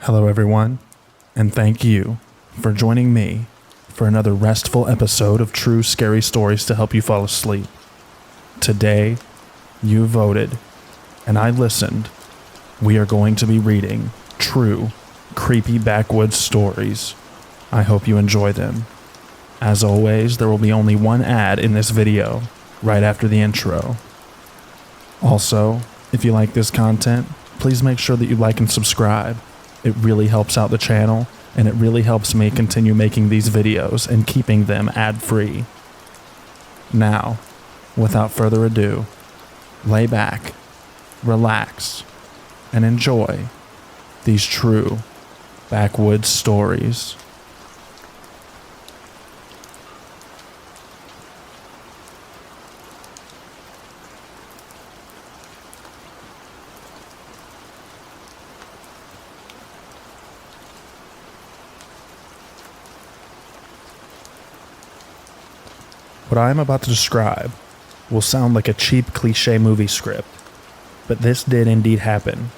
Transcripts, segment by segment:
Hello everyone, and thank you for joining me for another restful episode of True Scary Stories to help you fall asleep. Today, you voted, and I listened. We are going to be reading true, creepy backwoods stories. I hope you enjoy them. As always, there will be only one ad in this video, right after the intro. Also, if you like this content, please make sure that you like and subscribe. It really helps out the channel, and it really helps me continue making these videos and keeping them ad-free. Now, without further ado, lay back, relax, and enjoy these true backwoods stories. What I am about to describe will sound like a cheap cliché movie script, but this did indeed happen.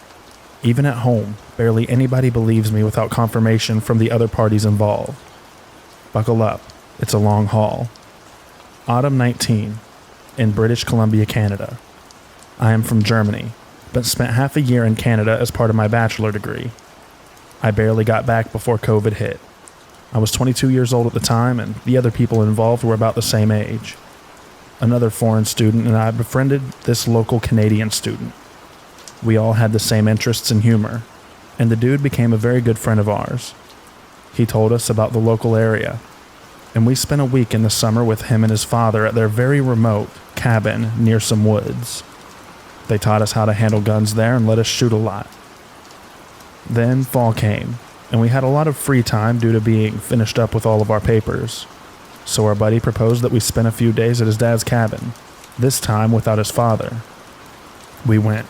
Even at home, barely anybody believes me without confirmation from the other parties involved. Buckle up, it's a long haul. Autumn 19, in British Columbia, Canada. I am from Germany, but spent half a year in Canada as part of my bachelor degree. I barely got back before COVID hit. I was 22 years old at the time, and the other people involved were about the same age. Another foreign student and I befriended this local Canadian student. We all had the same interests in humor, and the dude became a very good friend of ours. He told us about the local area, and we spent a week in the summer with him and his father at their very remote cabin near some woods. They taught us how to handle guns there and let us shoot a lot. Then fall came, and we had a lot of free time due to being finished up with all of our papers. So our buddy proposed that we spend a few days at his dad's cabin, this time without his father. We went.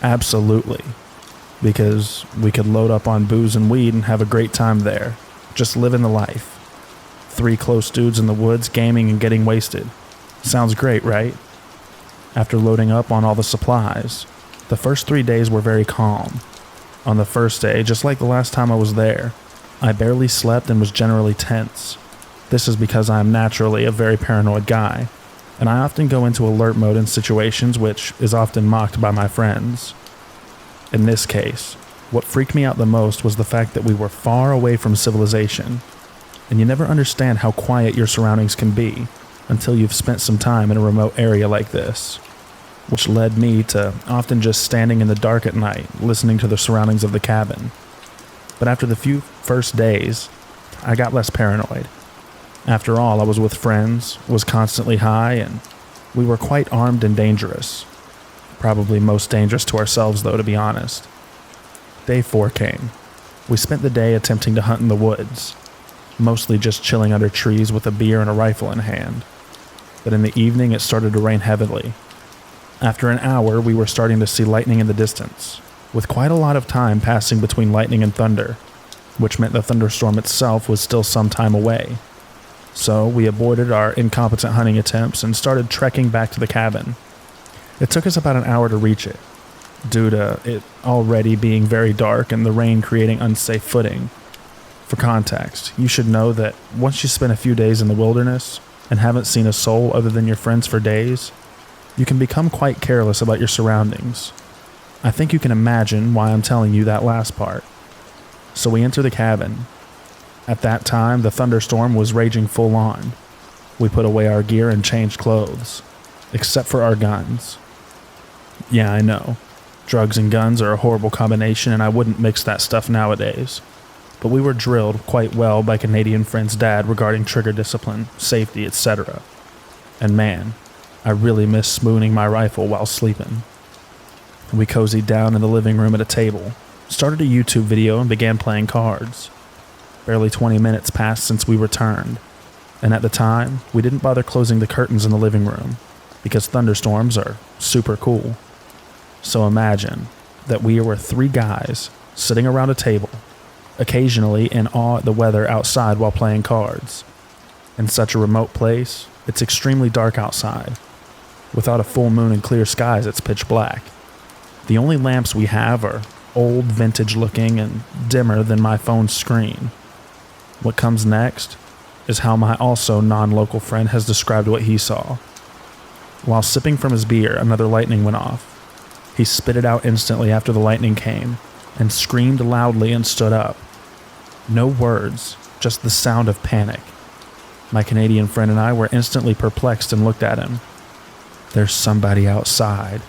Absolutely. Because we could load up on booze and weed and have a great time there, just living the life. 3 close dudes in the woods gaming and getting wasted. Sounds great, right? After loading up on all the supplies, the first 3 days were very calm. On the first day, just like the last time I was there, I barely slept and was generally tense. This is because I am naturally a very paranoid guy, and I often go into alert mode in situations, which is often mocked by my friends. In this case, what freaked me out the most was the fact that we were far away from civilization, and you never understand how quiet your surroundings can be until you've spent some time in a remote area like this, which led me to often just standing in the dark at night, listening to the surroundings of the cabin. But after the few first days, I got less paranoid. After all, I was with friends, was constantly high, and we were quite armed and dangerous. Probably most dangerous to ourselves, though, to be honest. Day 4 came. We spent the day attempting to hunt in the woods, mostly just chilling under trees with a beer and a rifle in hand. But in the evening, it started to rain heavily. After an hour, we were starting to see lightning in the distance, with quite a lot of time passing between lightning and thunder, which meant the thunderstorm itself was still some time away. So we aborted our incompetent hunting attempts and started trekking back to the cabin. It took us about an hour to reach it, due to it already being very dark and the rain creating unsafe footing. For context, you should know that once you spend a few days in the wilderness and haven't seen a soul other than your friends for days, you can become quite careless about your surroundings. I think you can imagine why I'm telling you that last part. So we enter the cabin. At that time, the thunderstorm was raging full on. We put away our gear and changed clothes, except for our guns. Yeah, I know. Drugs and guns are a horrible combination, and I wouldn't mix that stuff nowadays. But we were drilled quite well by Canadian friend's dad regarding trigger discipline, safety, etc. And man, I really miss spooning my rifle while sleeping. We cozied down in the living room at a table, started a YouTube video, and began playing cards. Barely 20 minutes passed since we returned, and at the time, we didn't bother closing the curtains in the living room, because thunderstorms are super cool. So imagine that we were 3 guys sitting around a table, occasionally in awe at the weather outside while playing cards. In such a remote place, it's extremely dark outside. Without a full moon and clear skies, it's pitch black. The only lamps we have are old, vintage looking, and dimmer than my phone's screen. What comes next is how my also non-local friend has described what he saw. While sipping from his beer, another lightning went off. He spit it out instantly after the lightning came, and screamed loudly and stood up. No words, just the sound of panic. My Canadian friend and I were instantly perplexed and looked at him. There's somebody outside.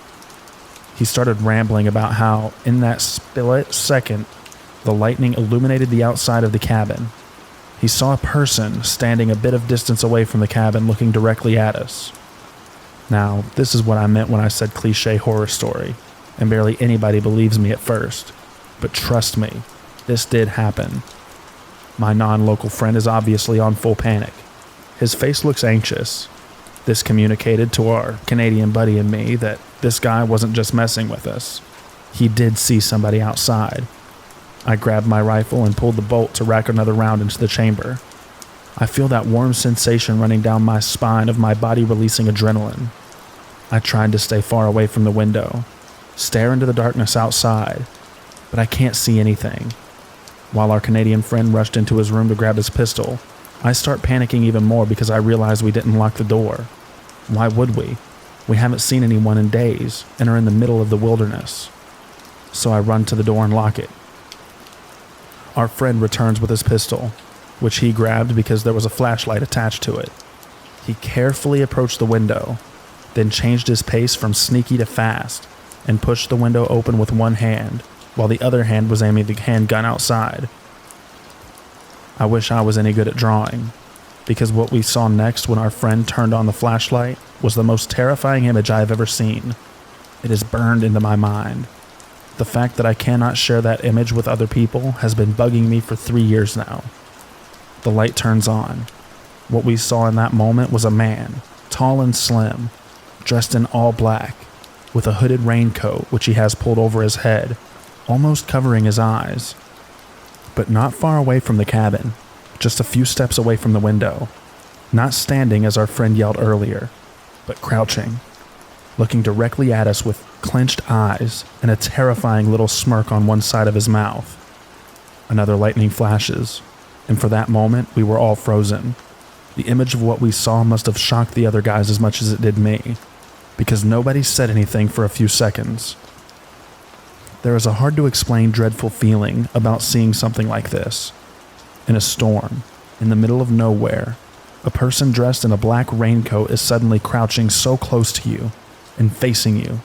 He started rambling about how, in that split second, the lightning illuminated the outside of the cabin. He saw a person standing a bit of distance away from the cabin looking directly at us. Now, this is what I meant when I said cliché horror story, and barely anybody believes me at first. But trust me, this did happen. My non-local friend is obviously on full panic. His face looks anxious. This communicated to our Canadian buddy and me that this guy wasn't just messing with us. He did see somebody outside. I grabbed my rifle and pulled the bolt to rack another round into the chamber. I feel that warm sensation running down my spine of my body releasing adrenaline. I tried to stay far away from the window, stare into the darkness outside, but I can't see anything. While our Canadian friend rushed into his room to grab his pistol, I start panicking even more because I realize we didn't lock the door. Why would we? We haven't seen anyone in days and are in the middle of the wilderness. So I run to the door and lock it. Our friend returns with his pistol, which he grabbed because there was a flashlight attached to it. He carefully approached the window, then changed his pace from sneaky to fast, and pushed the window open with one hand, while the other hand was aiming the handgun outside. I wish I was any good at drawing, because what we saw next when our friend turned on the flashlight was the most terrifying image I have ever seen. It is burned into my mind. The fact that I cannot share that image with other people has been bugging me for 3 years now. The light turns on. What we saw in that moment was a man, tall and slim, dressed in all black, with a hooded raincoat which he has pulled over his head, almost covering his eyes. But not far away from the cabin, just a few steps away from the window, not standing as our friend yelled earlier, but crouching, looking directly at us with clenched eyes and a terrifying little smirk on one side of his mouth. Another lightning flashes, and for that moment we were all frozen. The image of what we saw must have shocked the other guys as much as it did me, because nobody said anything for a few seconds. There is a hard-to-explain dreadful feeling about seeing something like this. In a storm, in the middle of nowhere, a person dressed in a black raincoat is suddenly crouching so close to you and facing you.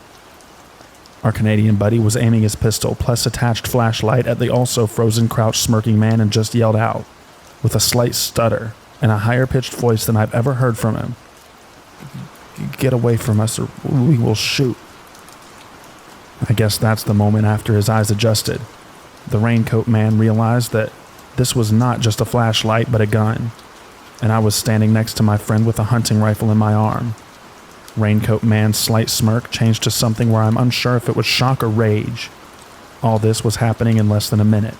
Our Canadian buddy was aiming his pistol plus attached flashlight at the also frozen crouched smirking man and just yelled out, with a slight stutter and a higher-pitched voice than I've ever heard from him, "Get away from us or we will shoot." I guess that's the moment after his eyes adjusted. The raincoat man realized that this was not just a flashlight but a gun, and I was standing next to my friend with a hunting rifle in my arm. Raincoat man's slight smirk changed to something where I'm unsure if it was shock or rage. All this was happening in less than a minute.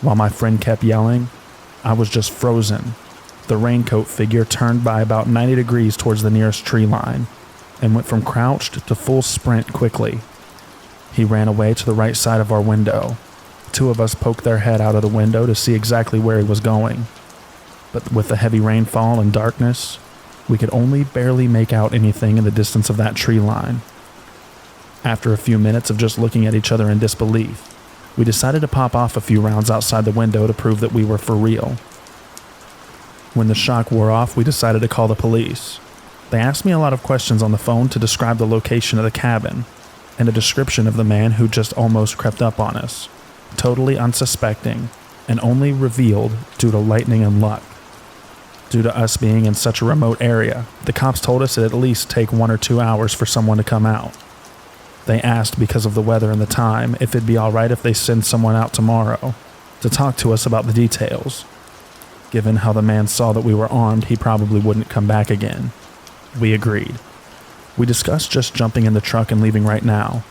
While my friend kept yelling, I was just frozen. The raincoat figure turned by about 90 degrees towards the nearest tree line and went from crouched to full sprint quickly. He ran away to the right side of our window. Two of us poked their head out of the window to see exactly where he was going. But with the heavy rainfall and darkness, we could only barely make out anything in the distance of that tree line. After a few minutes of just looking at each other in disbelief, we decided to pop off a few rounds outside the window to prove that we were for real. When the shock wore off, we decided to call the police. They asked me a lot of questions on the phone to describe the location of the cabin and a description of the man who just almost crept up on us, totally unsuspecting and only revealed due to lightning and luck. Due to us being in such a remote area, the cops told us it'd at least take 1 or 2 hours for someone to come out. They asked, because of the weather and the time, if it'd be alright if they send someone out tomorrow to talk to us about the details. Given how the man saw that we were armed, he probably wouldn't come back again. We agreed. We discussed just jumping in the truck and leaving right now,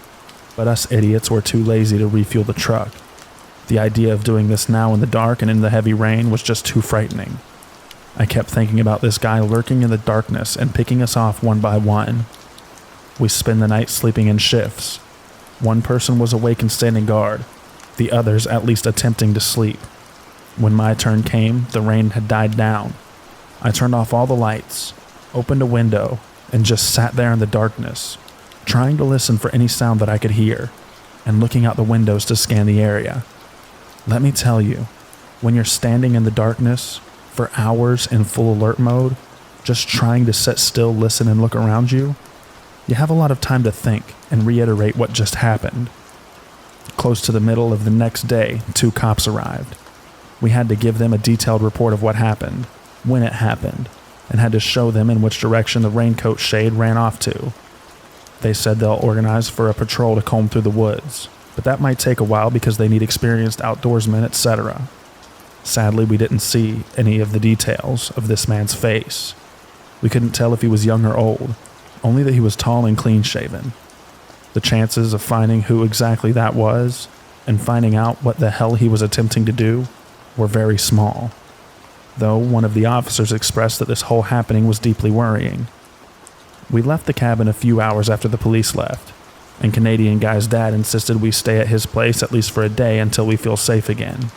but us idiots were too lazy to refuel the truck. The idea of doing this now in the dark and in the heavy rain was just too frightening. I kept thinking about this guy lurking in the darkness and picking us off one by one. We spend the night sleeping in shifts. One person was awake and standing guard, the others at least attempting to sleep. When my turn came, the rain had died down. I turned off all the lights, opened a window, and just sat there in the darkness, trying to listen for any sound that I could hear, and looking out the windows to scan the area. Let me tell you, when you're standing in the darkness for hours in full alert mode, just trying to sit still, listen, and look around you, you have a lot of time to think and reiterate what just happened. Close to the middle of the next day, 2 cops arrived. We had to give them a detailed report of what happened, when it happened, and had to show them in which direction the raincoat shade ran off to. They said they'll organize for a patrol to comb through the woods, but that might take a while because they need experienced outdoorsmen, etc. Sadly, we didn't see any of the details of this man's face. We couldn't tell if he was young or old, only that he was tall and clean-shaven. The chances of finding who exactly that was, and finding out what the hell he was attempting to do, were very small. Though one of the officers expressed that this whole happening was deeply worrying. We left the cabin a few hours after the police left, and Canadian guy's dad insisted we stay at his place at least for a day until we feel safe again.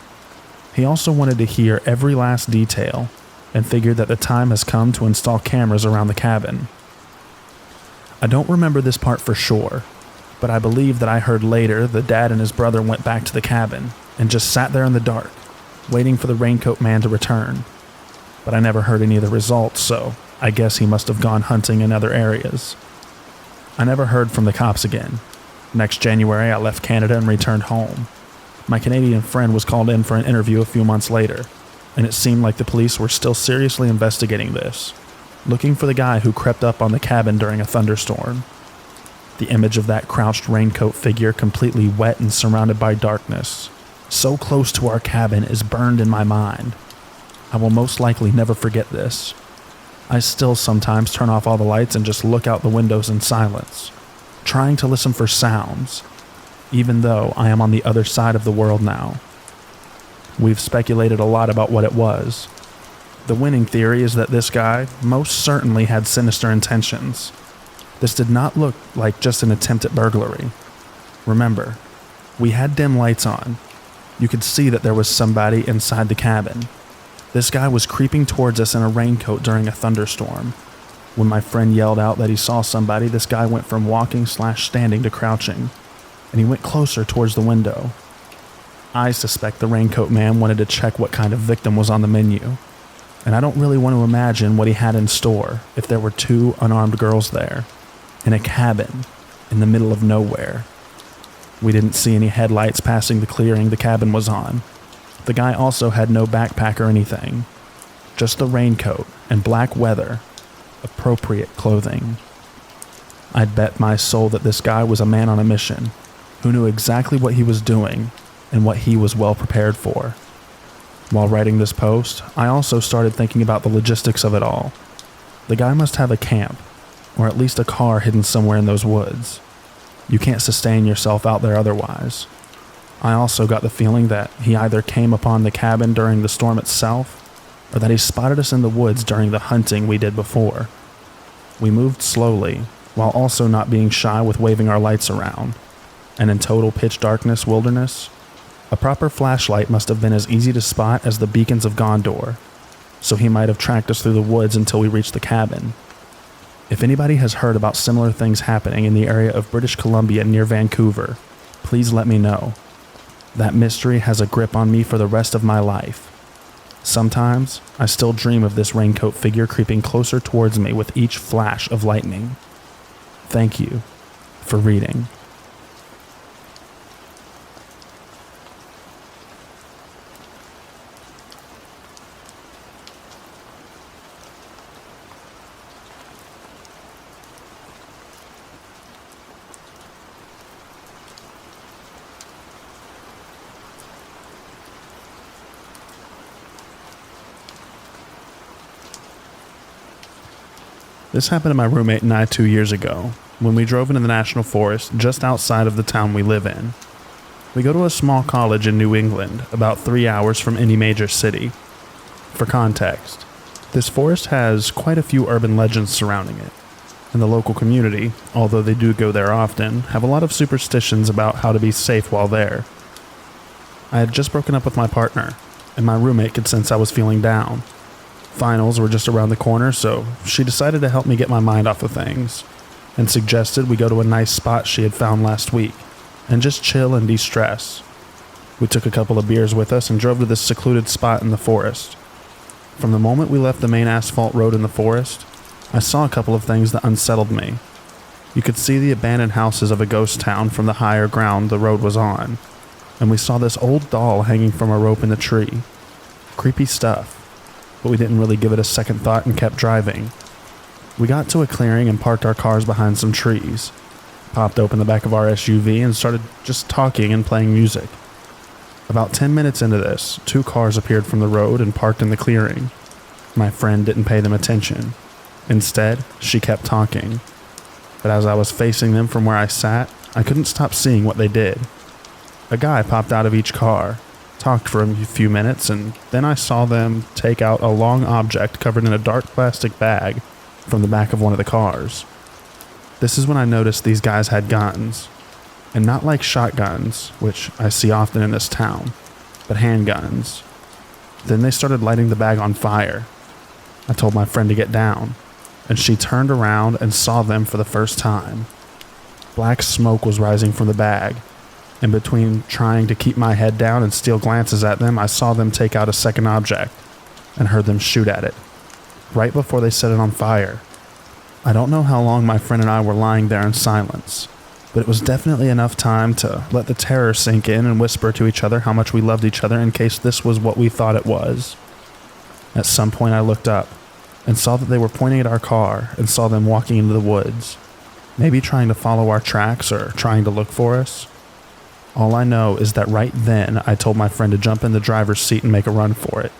He also wanted to hear every last detail, and figured that the time has come to install cameras around the cabin. I don't remember this part for sure, but I believe that I heard later the dad and his brother went back to the cabin and just sat there in the dark, waiting for the raincoat man to return. But I never heard any of the results, so I guess he must have gone hunting in other areas. I never heard from the cops again. Next January, I left Canada and returned home. My Canadian friend was called in for an interview a few months later, and it seemed like the police were still seriously investigating this, looking for the guy who crept up on the cabin during a thunderstorm. The image of that crouched raincoat figure completely wet and surrounded by darkness, so close to our cabin, is burned in my mind. I will most likely never forget this. I still sometimes turn off all the lights and just look out the windows in silence, trying to listen for sounds, even though I am on the other side of the world now. We've speculated a lot about what it was. The winning theory is that this guy most certainly had sinister intentions. This did not look like just an attempt at burglary. Remember, we had dim lights on. You could see that there was somebody inside the cabin. This guy was creeping towards us in a raincoat during a thunderstorm. When my friend yelled out that he saw somebody, this guy went from walking/standing to crouching, and he went closer towards the window. I suspect the raincoat man wanted to check what kind of victim was on the menu, and I don't really want to imagine what he had in store if there were 2 unarmed girls there, in a cabin, in the middle of nowhere. We didn't see any headlights passing the clearing the cabin was on. The guy also had no backpack or anything, just the raincoat and black weather, appropriate clothing. I'd bet my soul that this guy was a man on a mission, who knew exactly what he was doing and what he was well prepared for. While writing this post, I also started thinking about the logistics of it all. The guy must have a camp, or at least a car hidden somewhere in those woods. You can't sustain yourself out there otherwise. I also got the feeling that he either came upon the cabin during the storm itself, or that he spotted us in the woods during the hunting we did before. We moved slowly, while also not being shy with waving our lights around, and in total pitch darkness wilderness, a proper flashlight must have been as easy to spot as the beacons of Gondor, so he might have tracked us through the woods until we reached the cabin. If anybody has heard about similar things happening in the area of British Columbia near Vancouver, please let me know. That mystery has a grip on me for the rest of my life. Sometimes, I still dream of this raincoat figure creeping closer towards me with each flash of lightning. Thank you for reading. This happened to my roommate and I 2 years ago, when we drove into the national forest just outside of the town we live in. We go to a small college in New England, about 3 hours from any major city. For context, this forest has quite a few urban legends surrounding it. and the local community, although they do go there often, have a lot of superstitions about how to be safe while there. I had just broken up with my partner, and my roommate could sense I was feeling down. Finals were just around the corner, so she decided to help me get my mind off of things, and suggested we go to a nice spot she had found last week, and just chill and de-stress. We took a couple of beers with us and drove to this secluded spot in the forest. From the moment we left the main asphalt road in the forest, I saw a couple of things that unsettled me. You could see the abandoned houses of a ghost town from the higher ground the road was on, and we saw this old doll hanging from a rope in the tree. Creepy stuff, but we didn't really give it a second thought and kept driving. We got to a clearing and parked our cars behind some trees, popped open the back of our SUV and started just talking and playing music. About 10 minutes into this, 2 cars appeared from the road and parked in the clearing. My friend didn't pay them attention. Instead, she kept talking. But as I was facing them from where I sat, I couldn't stop seeing what they did. A guy popped out of each car, talked for a few minutes, and then I saw them take out a long object covered in a dark plastic bag from the back of one of the cars. This is when I noticed these guys had guns, and not like shotguns, which I see often in this town, but handguns. Then they started lighting the bag on fire. I told my friend to get down, and she turned around and saw them for the first time. Black smoke was rising from the bag, and between trying to keep my head down and steal glances at them, I saw them take out a second object and heard them shoot at it, right before they set it on fire. I don't know how long my friend and I were lying there in silence, but it was definitely enough time to let the terror sink in and whisper to each other how much we loved each other in case this was what we thought it was. At some point I looked up and saw that they were pointing at our car and saw them walking into the woods, maybe trying to follow our tracks or trying to look for us. All I know is that right then I told my friend to jump in the driver's seat and make a run for it.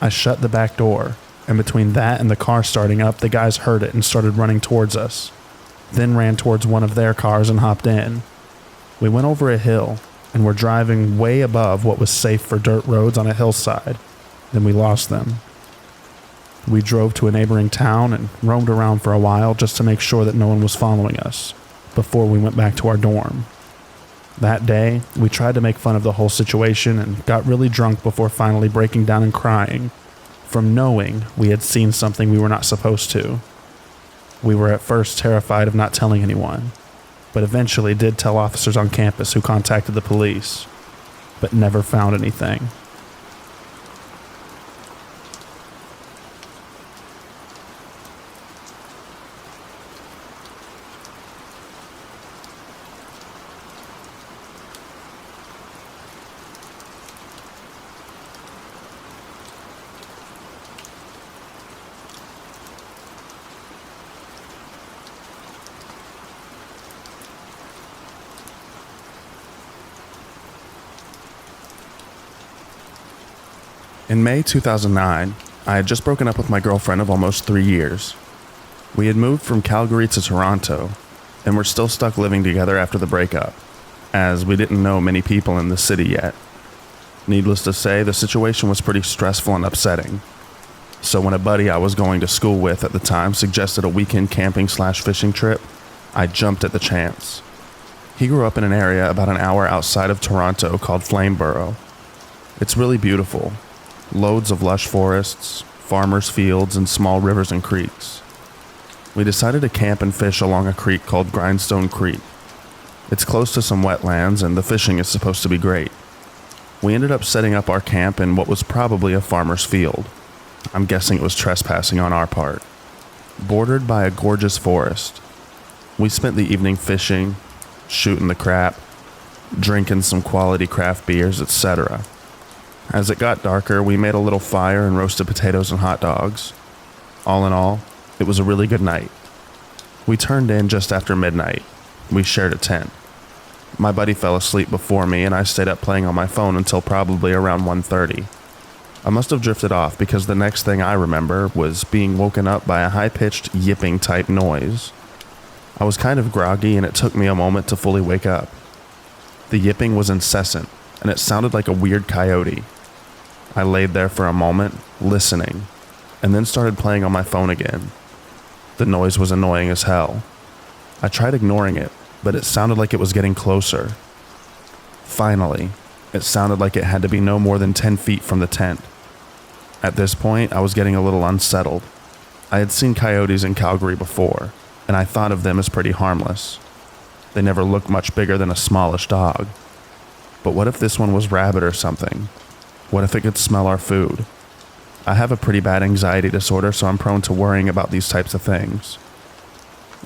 I shut the back door, and between that and the car starting up, the guys heard it and started running towards us, then ran towards one of their cars and hopped in. We went over a hill and were driving way above what was safe for dirt roads on a hillside. Then we lost them. We drove to a neighboring town and roamed around for a while just to make sure that no one was following us before we went back to our dorm. That day, we tried to make fun of the whole situation and got really drunk before finally breaking down and crying from knowing we had seen something we were not supposed to. We were at first terrified of not telling anyone, but eventually did tell officers on campus who contacted the police, but never found anything. In May 2009, I had just broken up with my girlfriend of almost 3 years. We had moved from Calgary to Toronto, and were still stuck living together after the breakup, as we didn't know many people in the city yet. Needless to say, the situation was pretty stressful and upsetting. So when a buddy I was going to school with at the time suggested a weekend camping/fishing trip, I jumped at the chance. He grew up in an area about an hour outside of Toronto called Flamborough. It's really beautiful. Loads of lush forests, farmers' fields, and small rivers and creeks. We decided to camp and fish along a creek called Grindstone Creek. It's close to some wetlands, and the fishing is supposed to be great. We ended up setting up our camp in what was probably a farmer's field. I'm guessing it was trespassing on our part. Bordered by a gorgeous forest. We spent the evening fishing, shooting the crap, drinking some quality craft beers, etc. As it got darker, we made a little fire and roasted potatoes and hot dogs. All in all, it was a really good night. We turned in just after midnight. We shared a tent. My buddy fell asleep before me, and I stayed up playing on my phone until probably around 1:30. I must have drifted off because the next thing I remember was being woken up by a high-pitched yipping type noise. I was kind of groggy, and it took me a moment to fully wake up. The yipping was incessant, and it sounded like a weird coyote. I laid there for a moment, listening, and then started playing on my phone again. The noise was annoying as hell. I tried ignoring it, but it sounded like it was getting closer. Finally, it sounded like it had to be no more than 10 feet from the tent. At this point, I was getting a little unsettled. I had seen coyotes in Calgary before, and I thought of them as pretty harmless. They never looked much bigger than a smallish dog. But what if this one was rabid or something? What if it could smell our food? I have a pretty bad anxiety disorder, so I'm prone to worrying about these types of things.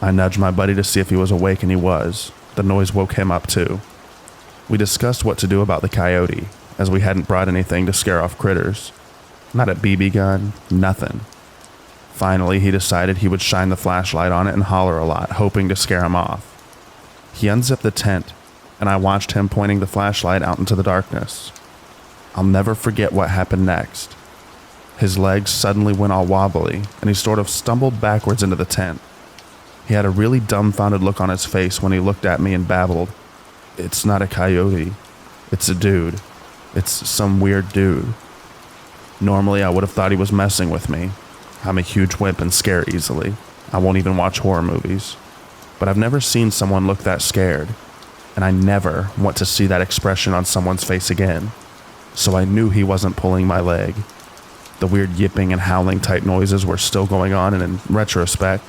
I nudged my buddy to see if he was awake, and he was. The noise woke him up too. We discussed what to do about the coyote, as we hadn't brought anything to scare off critters. Not a BB gun, nothing. Finally, he decided he would shine the flashlight on it and holler a lot, hoping to scare him off. He unzipped the tent, and I watched him pointing the flashlight out into the darkness. I'll never forget what happened next. His legs suddenly went all wobbly, and he sort of stumbled backwards into the tent. He had a really dumbfounded look on his face when he looked at me and babbled, "It's not a coyote. It's a dude. It's some weird dude." Normally, I would have thought he was messing with me. I'm a huge wimp and scare easily. I won't even watch horror movies. But I've never seen someone look that scared, and I never want to see that expression on someone's face again. So I knew he wasn't pulling my leg. The weird yipping and howling type noises were still going on, and in retrospect,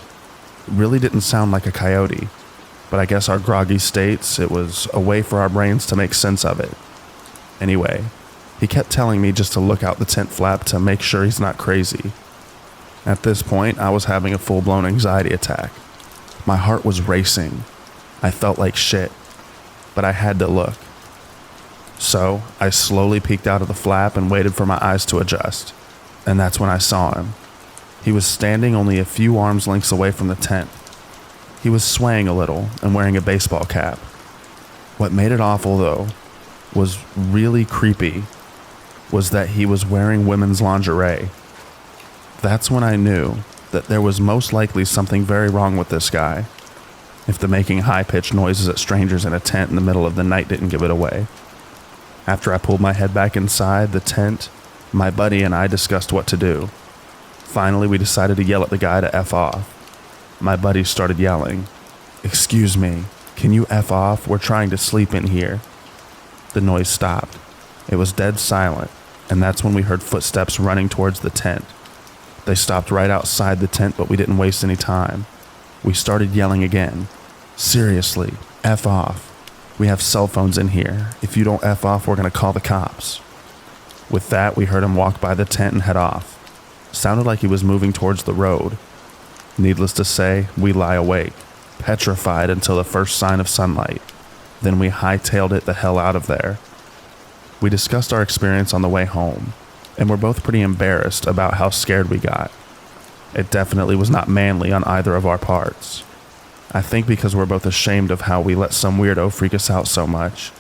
it really didn't sound like a coyote. But I guess our groggy states, it was a way for our brains to make sense of it. Anyway, he kept telling me just to look out the tent flap to make sure he's not crazy. At this point, I was having a full-blown anxiety attack. My heart was racing. I felt like shit, but I had to look. So I slowly peeked out of the flap and waited for my eyes to adjust. And that's when I saw him. He was standing only a few arms lengths away from the tent. He was swaying a little and wearing a baseball cap. What made it awful, though, was really creepy, was that he was wearing women's lingerie. That's when I knew that there was most likely something very wrong with this guy, if the making high-pitched noises at strangers in a tent in the middle of the night didn't give it away. After I pulled my head back inside the tent, my buddy and I discussed what to do. Finally, we decided to yell at the guy to F off. My buddy started yelling, "Excuse me, can you F off? We're trying to sleep in here." The noise stopped. It was dead silent, and that's when we heard footsteps running towards the tent. They stopped right outside the tent, but we didn't waste any time. We started yelling again. "Seriously, F off. We have cell phones in here. If you don't F off, we're going to call the cops." With that, we heard him walk by the tent and head off. Sounded like he was moving towards the road. Needless to say, we lie awake, petrified until the first sign of sunlight. Then we hightailed it the hell out of there. We discussed our experience on the way home, and we're both pretty embarrassed about how scared we got. It definitely was not manly on either of our parts. I think because we're both ashamed of how we let some weirdo freak us out so much,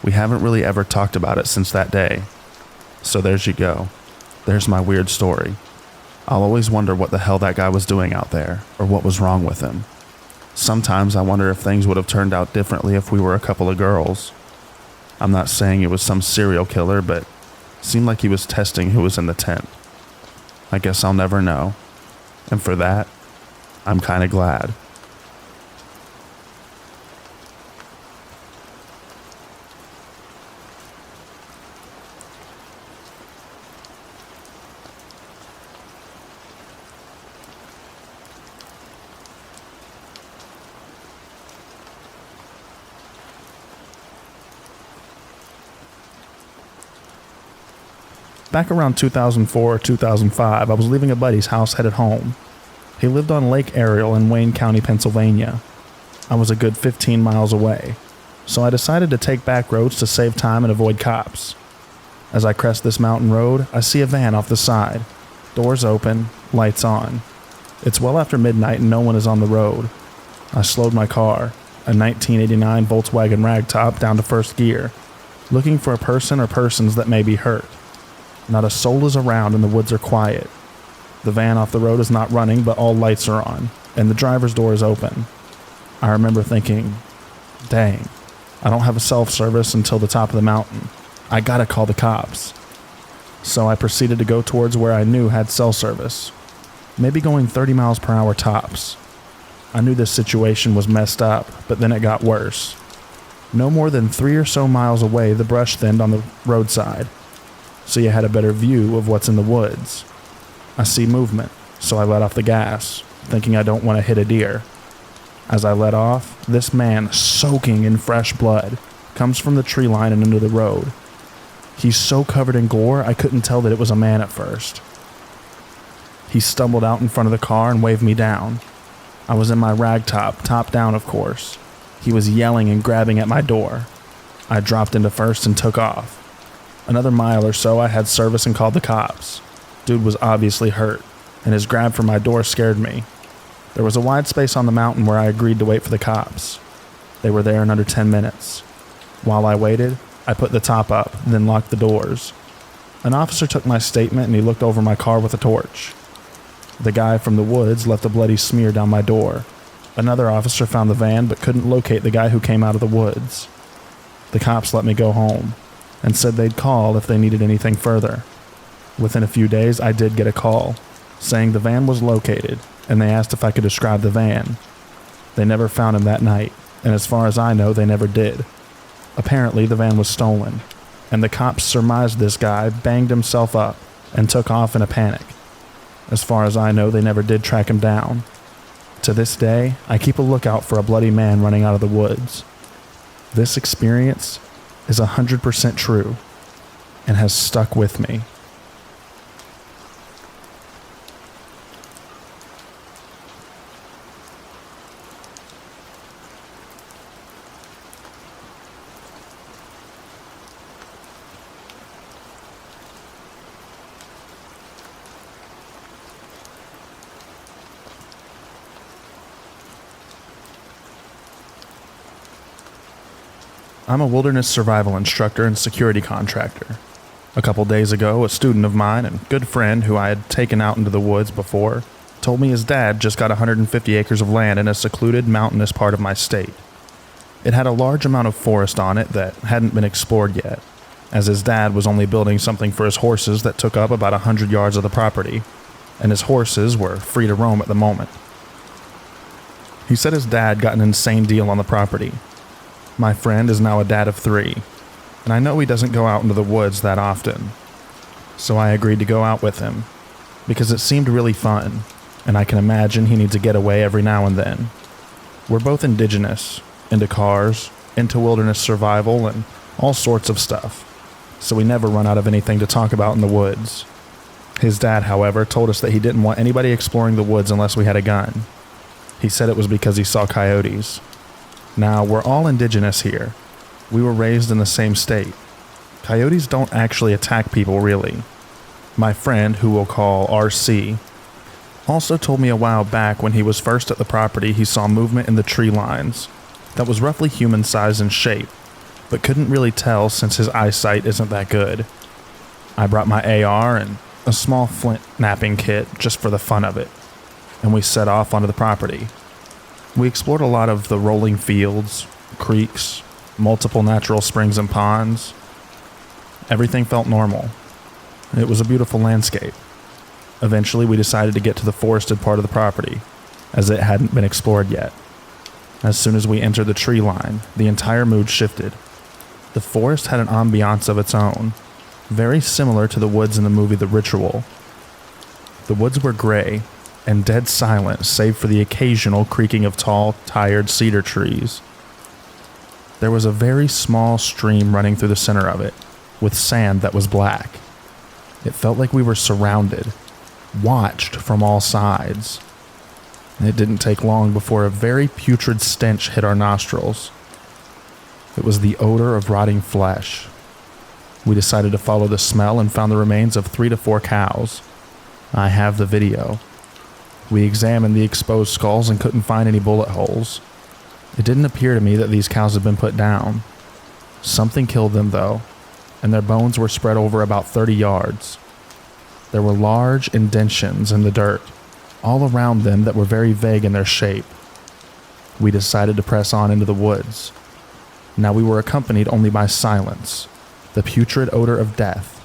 we haven't really ever talked about it since that day. So there's you go. There's my weird story. I'll always wonder what the hell that guy was doing out there, or what was wrong with him. Sometimes I wonder if things would have turned out differently if we were a couple of girls. I'm not saying it was some serial killer, but it seemed like he was testing who was in the tent. I guess I'll never know. And for that, I'm kinda glad. Back around 2004 or 2005, I was leaving a buddy's house headed home. He lived on Lake Ariel in Wayne County, Pennsylvania. I was a good 15 miles away, so I decided to take back roads to save time and avoid cops. As I crest this mountain road, I see a van off the side. Doors open, lights on. It's well after midnight and no one is on the road. I slowed my car, a 1989 Volkswagen ragtop, down to first gear, looking for a person or persons that may be hurt. Not a soul is around and the woods are quiet. The van off the road is not running, but all lights are on, and the driver's door is open. I remember thinking, dang, I don't have a self-service until the top of the mountain. I gotta call the cops. So I proceeded to go towards where I knew had cell service. maybe going 30 miles per hour tops. I knew this situation was messed up, but then it got worse. No more than 3 or so miles away, the brush thinned on the roadside, so you had a better view of what's in the woods. I see movement, so I let off the gas, thinking I don't want to hit a deer. As I let off, this man, soaking in fresh blood, comes from the tree line and into the road. He's so covered in gore, I couldn't tell that it was a man at first. He stumbled out in front of the car and waved me down. I was in my rag top down of course. He was yelling and grabbing at my door. I dropped into first and took off. Another mile or so, I had service and called the cops. Dude was obviously hurt, and his grab for my door scared me. There was a wide space on the mountain where I agreed to wait for the cops. They were there in under 10 minutes. While I waited, I put the top up, then locked the doors. An officer took my statement and he looked over my car with a torch. The guy from the woods left a bloody smear down my door. Another officer found the van but couldn't locate the guy who came out of the woods. The cops let me go home and said they'd call if they needed anything further. Within a few days, I did get a call saying the van was located, and they asked if I could describe the van. They never found him that night, and as far as I know, they never did. Apparently, the van was stolen, and the cops surmised this guy banged himself up and took off in a panic. As far as I know, they never did track him down. To this day, I keep a lookout for a bloody man running out of the woods. This experience is 100% true and has stuck with me. I'm a wilderness survival instructor and security contractor. A couple days ago, a student of mine and good friend who I had taken out into the woods before told me his dad just got 150 acres of land in a secluded mountainous part of my state. It had a large amount of forest on it that hadn't been explored yet, as his dad was only building something for his horses that took up about 100 yards of the property, and his horses were free to roam at the moment. He said his dad got an insane deal on the property. My friend is now a dad of 3, and I know he doesn't go out into the woods that often. So I agreed to go out with him, because it seemed really fun, and I can imagine he needs a getaway every now and then. We're both indigenous, into cars, into wilderness survival, and all sorts of stuff, so we never run out of anything to talk about in the woods. His dad, however, told us that he didn't want anybody exploring the woods unless we had a gun. He said it was because he saw coyotes. Now, we're all indigenous here. We were raised in the same state. Coyotes don't actually attack people, really. My friend, who we'll call RC, also told me a while back when he was first at the property he saw movement in the tree lines that was roughly human size and shape, but couldn't really tell since his eyesight isn't that good. I brought my AR and a small flint knapping kit just for the fun of it, and we set off onto the property. We explored a lot of the rolling fields, creeks, multiple natural springs and ponds. Everything felt normal. It was a beautiful landscape. Eventually, we decided to get to the forested part of the property, as it hadn't been explored yet. As soon as we entered the tree line, the entire mood shifted. The forest had an ambiance of its own, very similar to the woods in the movie The Ritual. The woods were gray and dead silent save for the occasional creaking of tall, tired cedar trees. There was a very small stream running through the center of it, with sand that was black. It felt like we were surrounded, watched from all sides. It didn't take long before a very putrid stench hit our nostrils. It was the odor of rotting flesh. We decided to follow the smell and found the remains of 3 to 4 cows. I have the video. We examined the exposed skulls and couldn't find any bullet holes. It didn't appear to me that these cows had been put down. Something killed them, though, and their bones were spread over about 30 yards. There were large indentions in the dirt, all around them that were very vague in their shape. We decided to press on into the woods. Now we were accompanied only by silence, the putrid odor of death,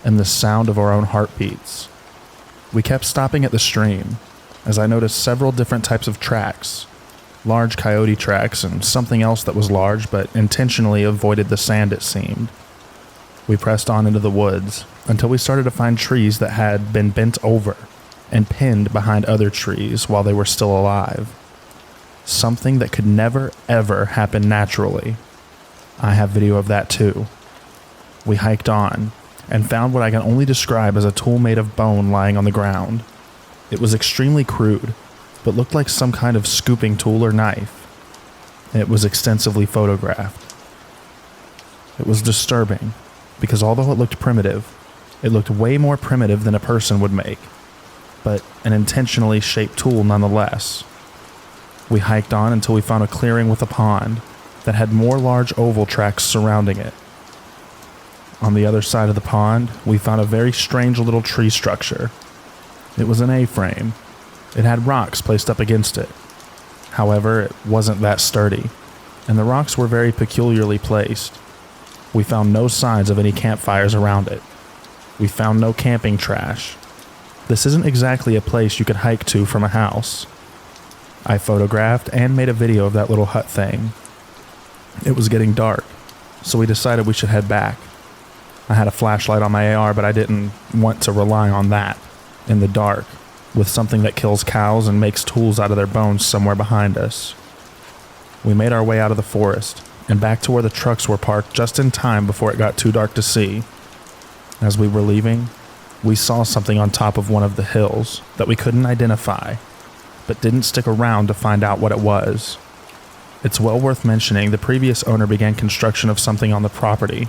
and the sound of our own heartbeats. We kept stopping at the stream, as I noticed several different types of tracks, large coyote tracks and something else that was large but intentionally avoided the sand, it seemed. We pressed on into the woods until we started to find trees that had been bent over and pinned behind other trees while they were still alive. Something that could never, ever happen naturally. I have video of that too. We hiked on and found what I can only describe as a tool made of bone lying on the ground. It was extremely crude, but looked like some kind of scooping tool or knife. It was extensively photographed. It was disturbing, because although it looked primitive, it looked way more primitive than a person would make, but an intentionally shaped tool nonetheless. We hiked on until we found a clearing with a pond that had more large oval tracks surrounding it. On the other side of the pond, we found a very strange little tree structure. It was an A-frame. It had rocks placed up against it. However, it wasn't that sturdy, and the rocks were very peculiarly placed. We found no signs of any campfires around it. We found no camping trash. This isn't exactly a place you could hike to from a house. I photographed and made a video of that little hut thing. It was getting dark, so we decided we should head back. I had a flashlight on my AR, but I didn't want to rely on that in the dark with something that kills cows and makes tools out of their bones somewhere behind us. We made our way out of the forest and back to where the trucks were parked just in time before it got too dark to see. As we were leaving, we saw something on top of one of the hills that we couldn't identify, but didn't stick around to find out what it was. It's well worth mentioning the previous owner began construction of something on the property,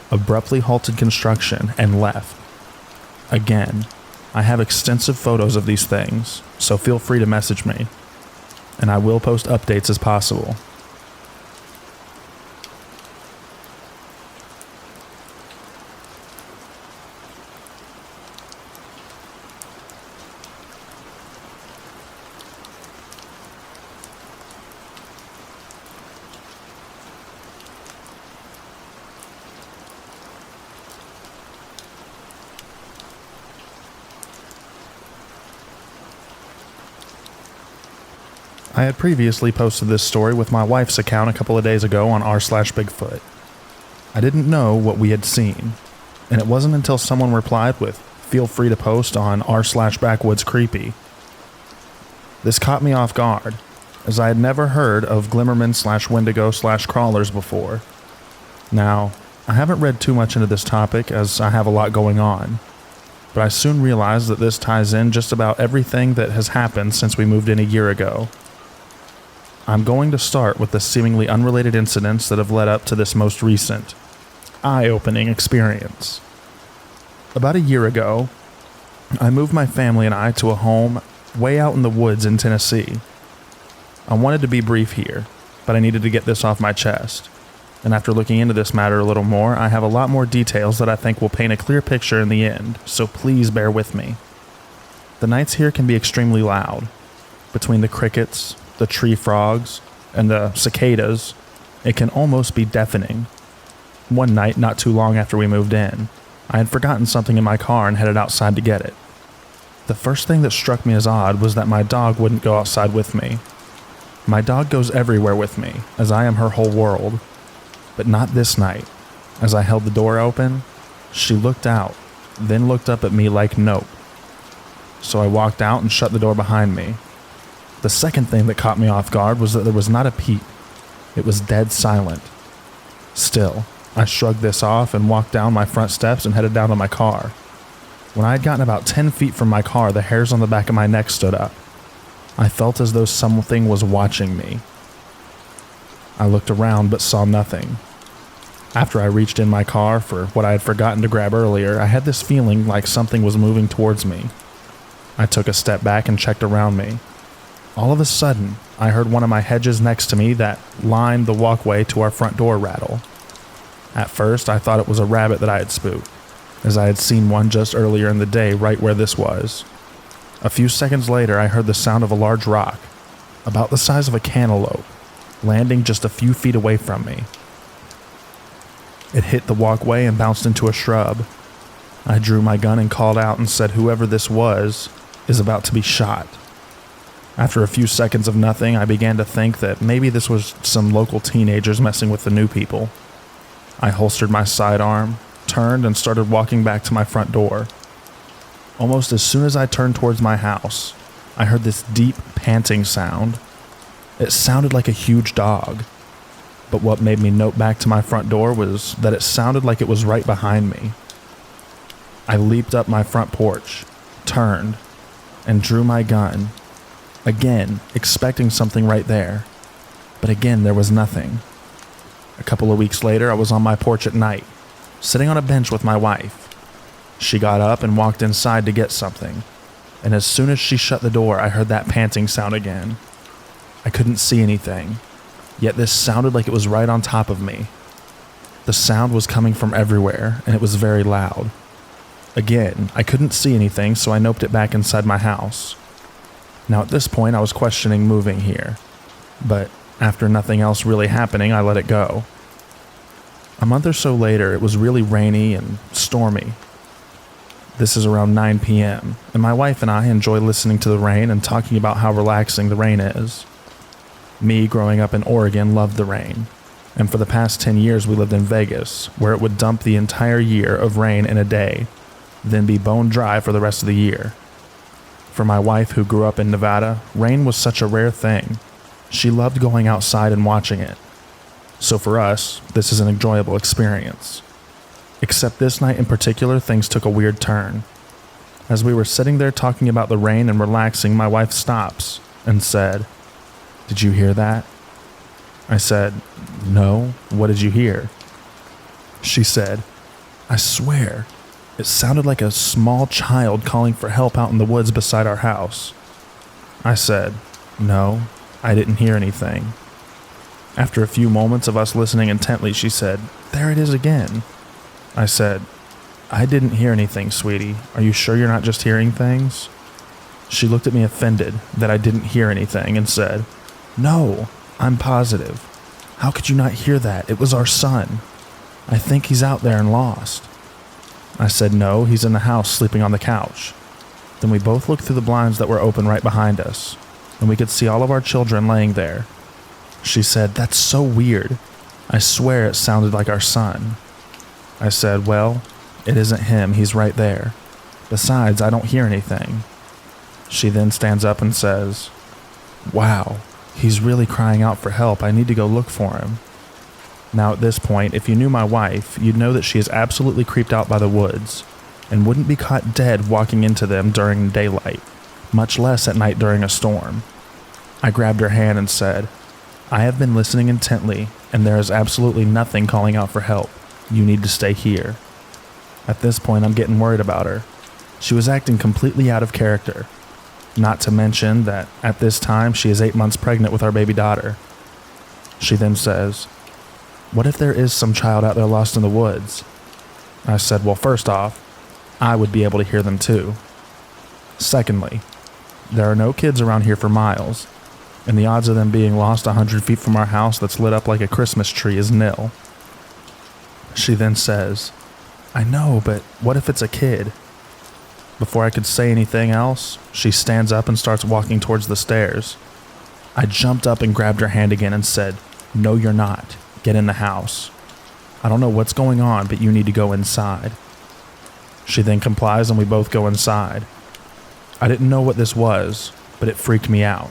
abruptly halted construction, and left. Again, I have extensive photos of these things, so feel free to message me, and I will post updates as possible. I had previously posted this story with my wife's account a couple of days ago on r/Bigfoot. I didn't know what we had seen, and it wasn't until someone replied with, "Feel free to post on r/Backwoods Creepy." This caught me off guard, as I had never heard of Glimmerman/Wendigo/crawlers before. Now, I haven't read too much into this topic as I have a lot going on, but I soon realized that this ties in just about everything that has happened since we moved in a year ago. I'm going to start with the seemingly unrelated incidents that have led up to this most recent, eye-opening experience. About a year ago, I moved my family and I to a home way out in the woods in Tennessee. I wanted to be brief here, but I needed to get this off my chest. And after looking into this matter a little more, I have a lot more details that I think will paint a clear picture in the end, so please bear with me. The nights here can be extremely loud. Between the crickets, the tree frogs, and the cicadas, it can almost be deafening. One night, not too long after we moved in, I had forgotten something in my car and headed outside to get it. The first thing that struck me as odd was that my dog wouldn't go outside with me. My dog goes everywhere with me, as I am her whole world. But not this night. As I held the door open, she looked out, then looked up at me like nope. So I walked out and shut the door behind me. The second thing that caught me off guard was that there was not a peep. It was dead silent. Still, I shrugged this off and walked down my front steps and headed down to my car. When I had gotten about 10 feet from my car, the hairs on the back of my neck stood up. I felt as though something was watching me. I looked around but saw nothing. After I reached in my car for what I had forgotten to grab earlier, I had this feeling like something was moving towards me. I took a step back and checked around me. All of a sudden, I heard one of my hedges next to me that lined the walkway to our front door rattle. At first, I thought it was a rabbit that I had spooked, as I had seen one just earlier in the day right where this was. A few seconds later, I heard the sound of a large rock, about the size of a cantaloupe, landing just a few feet away from me. It hit the walkway and bounced into a shrub. I drew my gun and called out and said whoever this was is about to be shot. After a few seconds of nothing, I began to think that maybe this was some local teenagers messing with the new people. I holstered my sidearm, turned, and started walking back to my front door. Almost as soon as I turned towards my house, I heard this deep panting sound. It sounded like a huge dog. But what made me note back to my front door was that it sounded like it was right behind me. I leaped up my front porch, turned, and drew my gun, again expecting something right there. But again, there was nothing. A couple of weeks later, I was on my porch at night, sitting on a bench with my wife. She got up and walked inside to get something, and as soon as she shut the door, I heard that panting sound again. I couldn't see anything, yet this sounded like it was right on top of me. The sound was coming from everywhere, and it was very loud. Again, I couldn't see anything, so I noped it back inside my house. Now at this point, I was questioning moving here, but after nothing else really happening, I let it go. A month or so later, it was really rainy and stormy. This is around 9 p.m., and my wife and I enjoy listening to the rain and talking about how relaxing the rain is. Me, growing up in Oregon, loved the rain, and for the past 10 years we lived in Vegas, where it would dump the entire year of rain in a day, then be bone dry for the rest of the year. For my wife, who grew up in Nevada, rain was such a rare thing. She loved going outside and watching it. So for us, this is an enjoyable experience. Except this night in particular, things took a weird turn. As we were sitting there talking about the rain and relaxing, my wife stops and said, "Did you hear that?" I said, "No, what did you hear?" She said, "I swear, it sounded like a small child calling for help out in the woods beside our house." I said, "No, I didn't hear anything." After a few moments of us listening intently, she said, "There it is again." I said, "I didn't hear anything, sweetie. Are you sure you're not just hearing things?" She looked at me offended that I didn't hear anything and said, "No, I'm positive. How could you not hear that? It was our son. I think he's out there and lost." I said, "No, he's in the house sleeping on the couch." Then we both looked through the blinds that were open right behind us, and we could see all of our children laying there. She said, "That's so weird. I swear it sounded like our son." I said, "Well, it isn't him. He's right there. Besides, I don't hear anything." She then stands up and says, "Wow, he's really crying out for help. I need to go look for him." Now at this point, if you knew my wife, you'd know that she is absolutely creeped out by the woods and wouldn't be caught dead walking into them during daylight, much less at night during a storm. I grabbed her hand and said, "I have been listening intently, and there is absolutely nothing calling out for help. You need to stay here." At this point, I'm getting worried about her. She was acting completely out of character. Not to mention that at this time, she is 8 months pregnant with our baby daughter. She then says, "What if there is some child out there lost in the woods?" I said, "Well, first off, I would be able to hear them too. Secondly, there are no kids around here for miles, and the odds of them being lost 100 feet from our house that's lit up like a Christmas tree is nil." She then says, "I know, but what if it's a kid?" Before I could say anything else, she stands up and starts walking towards the stairs. I jumped up and grabbed her hand again and said, "No, you're not. Get in the house. I don't know what's going on, but you need to go inside." She then complies and we both go inside. I didn't know what this was, but it freaked me out.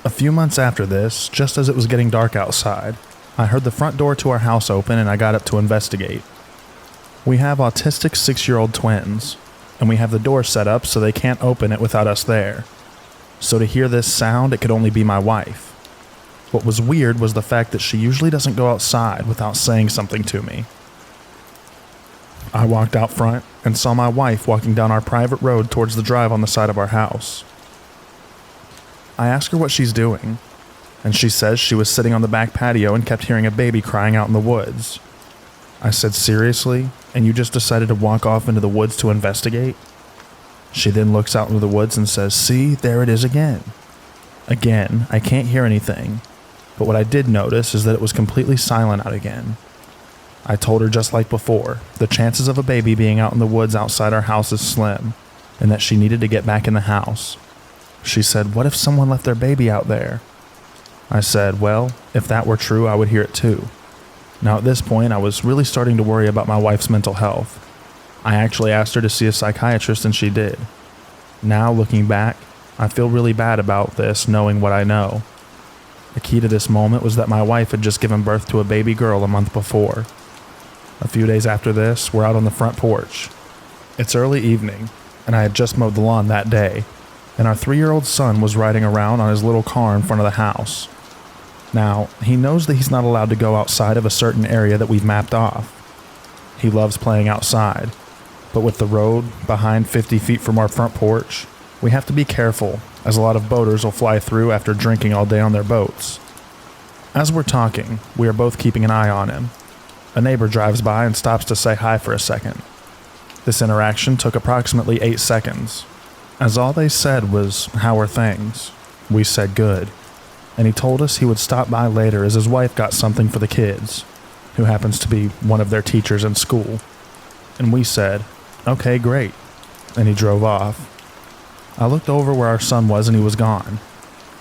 A few months after this, just as it was getting dark outside, I heard the front door to our house open and I got up to investigate. We have autistic 6-year-old twins, and we have the door set up so they can't open it without us there. So to hear this sound, it could only be my wife. What was weird was the fact that she usually doesn't go outside without saying something to me. I walked out front and saw my wife walking down our private road towards the drive on the side of our house. I asked her what she's doing, and she says she was sitting on the back patio and kept hearing a baby crying out in the woods. I said, "Seriously? And you just decided to walk off into the woods to investigate?" She then looks out into the woods and says, "See, there it is again." Again, I can't hear anything, but what I did notice is that it was completely silent out again. I told her just like before, the chances of a baby being out in the woods outside our house is slim, and that she needed to get back in the house. She said, "What if someone left their baby out there?" I said, "Well, if that were true, I would hear it too." Now at this point, I was really starting to worry about my wife's mental health. I actually asked her to see a psychiatrist, and she did. Now, looking back, I feel really bad about this, knowing what I know. The key to this moment was that my wife had just given birth to a baby girl a month before. A few days after this, we're out on the front porch. It's early evening, and I had just mowed the lawn that day, and our 3-year-old son was riding around on his little car in front of the house. Now, he knows that he's not allowed to go outside of a certain area that we've mapped off. He loves playing outside, but with the road behind 50 feet from our front porch, we have to be careful, as a lot of boaters will fly through after drinking all day on their boats. As we're talking, we are both keeping an eye on him. A neighbor drives by and stops to say hi for a second. This interaction took approximately 8 seconds, as all they said was, "How are things?" We said good, and he told us he would stop by later as his wife got something for the kids, who happens to be one of their teachers in school. And we said, "Okay, great," and he drove off. I looked over where our son was and he was gone.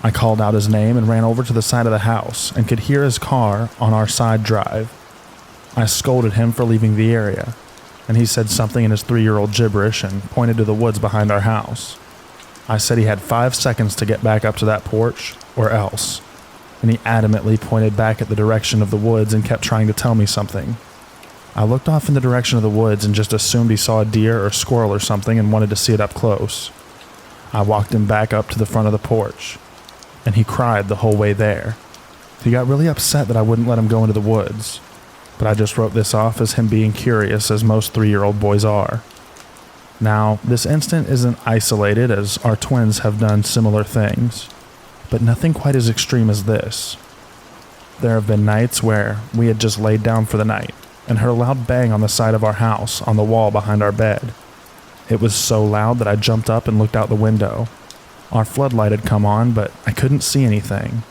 I called out his name and ran over to the side of the house and could hear his car on our side drive. I scolded him for leaving the area, and he said something in his 3-year-old gibberish and pointed to the woods behind our house. I said he had 5 seconds to get back up to that porch, or else, and he adamantly pointed back at the direction of the woods and kept trying to tell me something. I looked off in the direction of the woods and just assumed he saw a deer or squirrel or something and wanted to see it up close. I walked him back up to the front of the porch, and he cried the whole way there. He got really upset that I wouldn't let him go into the woods, but I just wrote this off as him being curious, as most 3-year-old boys are. Now, this incident isn't isolated, as our twins have done similar things, but nothing quite as extreme as this. There have been nights where we had just laid down for the night and heard a loud bang on the side of our house on the wall behind our bed. It was so loud that I jumped up and looked out the window. Our floodlight had come on, but I couldn't see anything.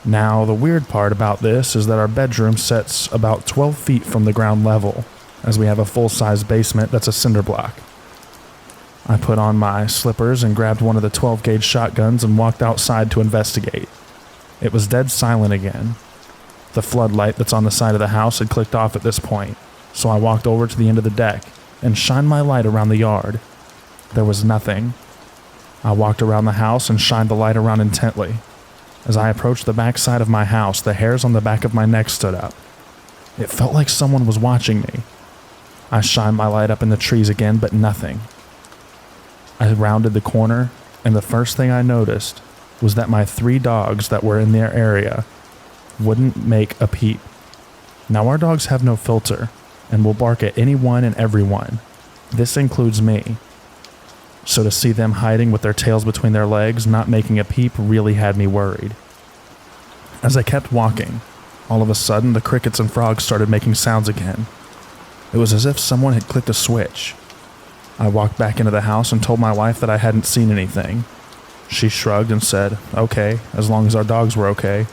Now, the weird part about this is that our bedroom sits about 12 feet from the ground level, as we have a full-size basement that's a cinder block. I put on my slippers and grabbed one of the 12-gauge shotguns and walked outside to investigate. It was dead silent again. The floodlight that's on the side of the house had clicked off at this point, so I walked over to the end of the deck and shined my light around the yard. There was nothing. I walked around the house and shined the light around intently. As I approached the back side of my house, the hairs on the back of my neck stood up. It felt like someone was watching me. I shined my light up in the trees again, but nothing. I rounded the corner, and the first thing I noticed was that my 3 dogs that were in their area wouldn't make a peep. Now, our dogs have no filter and will bark at anyone and everyone. This includes me. So to see them hiding with their tails between their legs, not making a peep, really had me worried. As I kept walking, all of a sudden the crickets and frogs started making sounds again. It was as if someone had clicked a switch. I walked back into the house and told my wife that I hadn't seen anything. She shrugged and said, "Okay, as long as our dogs were okay."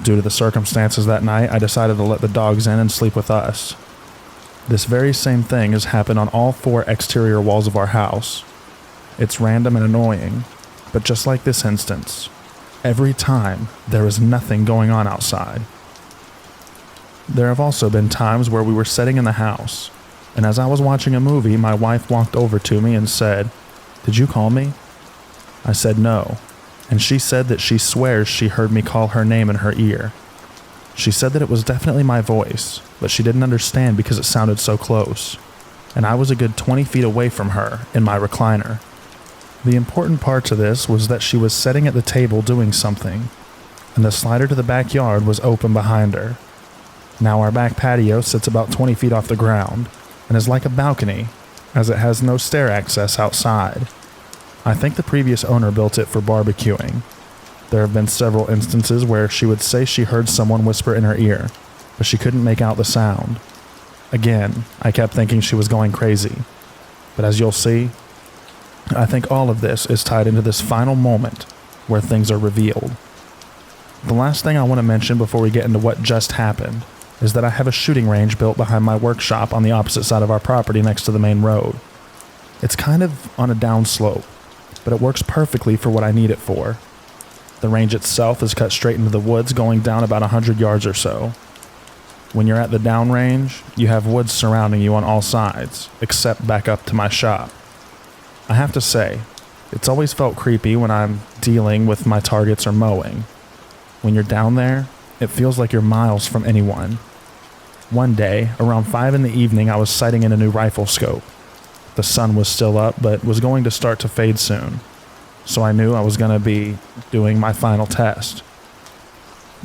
Due to the circumstances that night, I decided to let the dogs in and sleep with us. This very same thing has happened on all 4 exterior walls of our house. It's random and annoying, but just like this instance, every time there is nothing going on outside. There have also been times where we were sitting in the house, and as I was watching a movie, my wife walked over to me and said, "Did you call me?" I said no, and she said that she swears she heard me call her name in her ear. She said that it was definitely my voice, but she didn't understand because it sounded so close, and I was a good 20 feet away from her in my recliner. The important part to this was that she was sitting at the table doing something, and the slider to the backyard was open behind her. Now our back patio sits about 20 feet off the ground, and is like a balcony, as it has no stair access outside. I think the previous owner built it for barbecuing. There have been several instances where she would say she heard someone whisper in her ear, but she couldn't make out the sound. Again, I kept thinking she was going crazy, but as you'll see, I think all of this is tied into this final moment where things are revealed. The last thing I want to mention before we get into what just happened is that I have a shooting range built behind my workshop on the opposite side of our property next to the main road. It's kind of on a downslope, but it works perfectly for what I need it for. The range itself is cut straight into the woods, going down about 100 yards or so. When you're at the downrange, you have woods surrounding you on all sides, except back up to my shop. I have to say, it's always felt creepy when I'm dealing with my targets or mowing. When you're down there, it feels like you're miles from anyone. One day, around 5 in the evening, I was sighting in a new rifle scope. The sun was still up, but was going to start to fade soon, so I knew I was going to be doing my final test.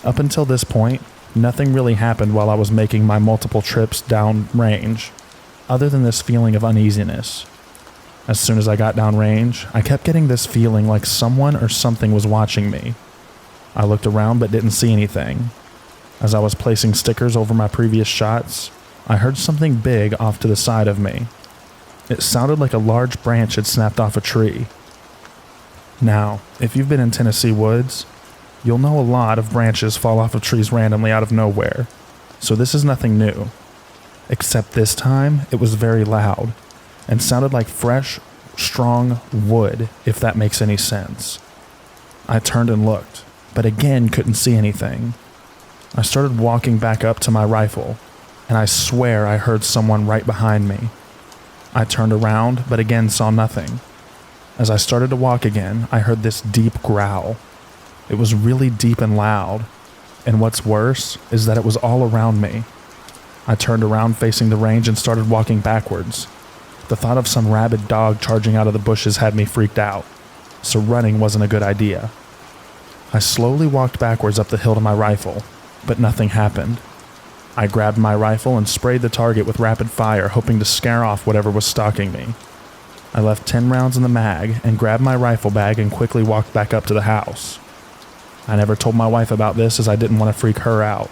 Up until this point, nothing really happened while I was making my multiple trips down range, other than this feeling of uneasiness. As soon as I got down range, I kept getting this feeling like someone or something was watching me. I looked around but didn't see anything. As I was placing stickers over my previous shots, I heard something big off to the side of me. It sounded like a large branch had snapped off a tree. Now, if you've been in Tennessee woods, you'll know a lot of branches fall off of trees randomly out of nowhere, so this is nothing new. Except this time, it was very loud, and sounded like fresh, strong wood, if that makes any sense. I turned and looked, but again couldn't see anything. I started walking back up to my rifle, and I swear I heard someone right behind me. I turned around, but again saw nothing. As I started to walk again, I heard this deep growl. It was really deep and loud, and what's worse is that it was all around me. I turned around facing the range and started walking backwards. The thought of some rabid dog charging out of the bushes had me freaked out, so running wasn't a good idea. I slowly walked backwards up the hill to my rifle, but nothing happened. I grabbed my rifle and sprayed the target with rapid fire, hoping to scare off whatever was stalking me. I left 10 rounds in the mag and grabbed my rifle bag and quickly walked back up to the house. I never told my wife about this as I didn't want to freak her out.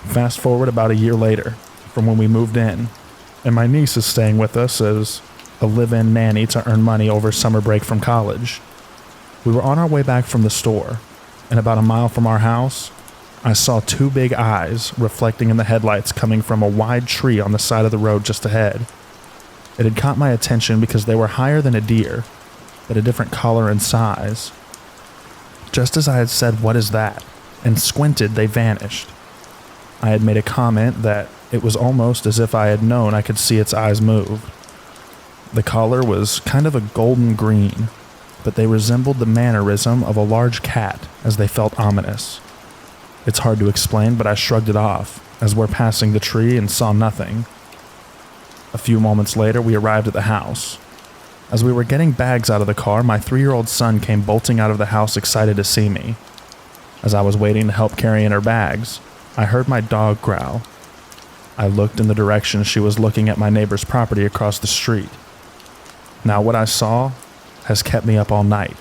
Fast forward about a year later, from when we moved in, and my niece is staying with us as a live-in nanny to earn money over summer break from college. We were on our way back from the store, and about a mile from our house, I saw 2 big eyes reflecting in the headlights coming from a wide tree on the side of the road just ahead. It had caught my attention because they were higher than a deer, but a different color and size. Just as I had said, "What is that?" and squinted, they vanished. I had made a comment that it was almost as if I had known I could see its eyes move. The color was kind of a golden green, but they resembled the mannerism of a large cat as they felt ominous. It's hard to explain, but I shrugged it off as we're passing the tree and saw nothing. A few moments later, we arrived at the house. As we were getting bags out of the car, my 3-year-old son came bolting out of the house excited to see me. As I was waiting to help carry in her bags, I heard my dog growl. I looked in the direction she was looking at my neighbor's property across the street. Now what I saw has kept me up all night.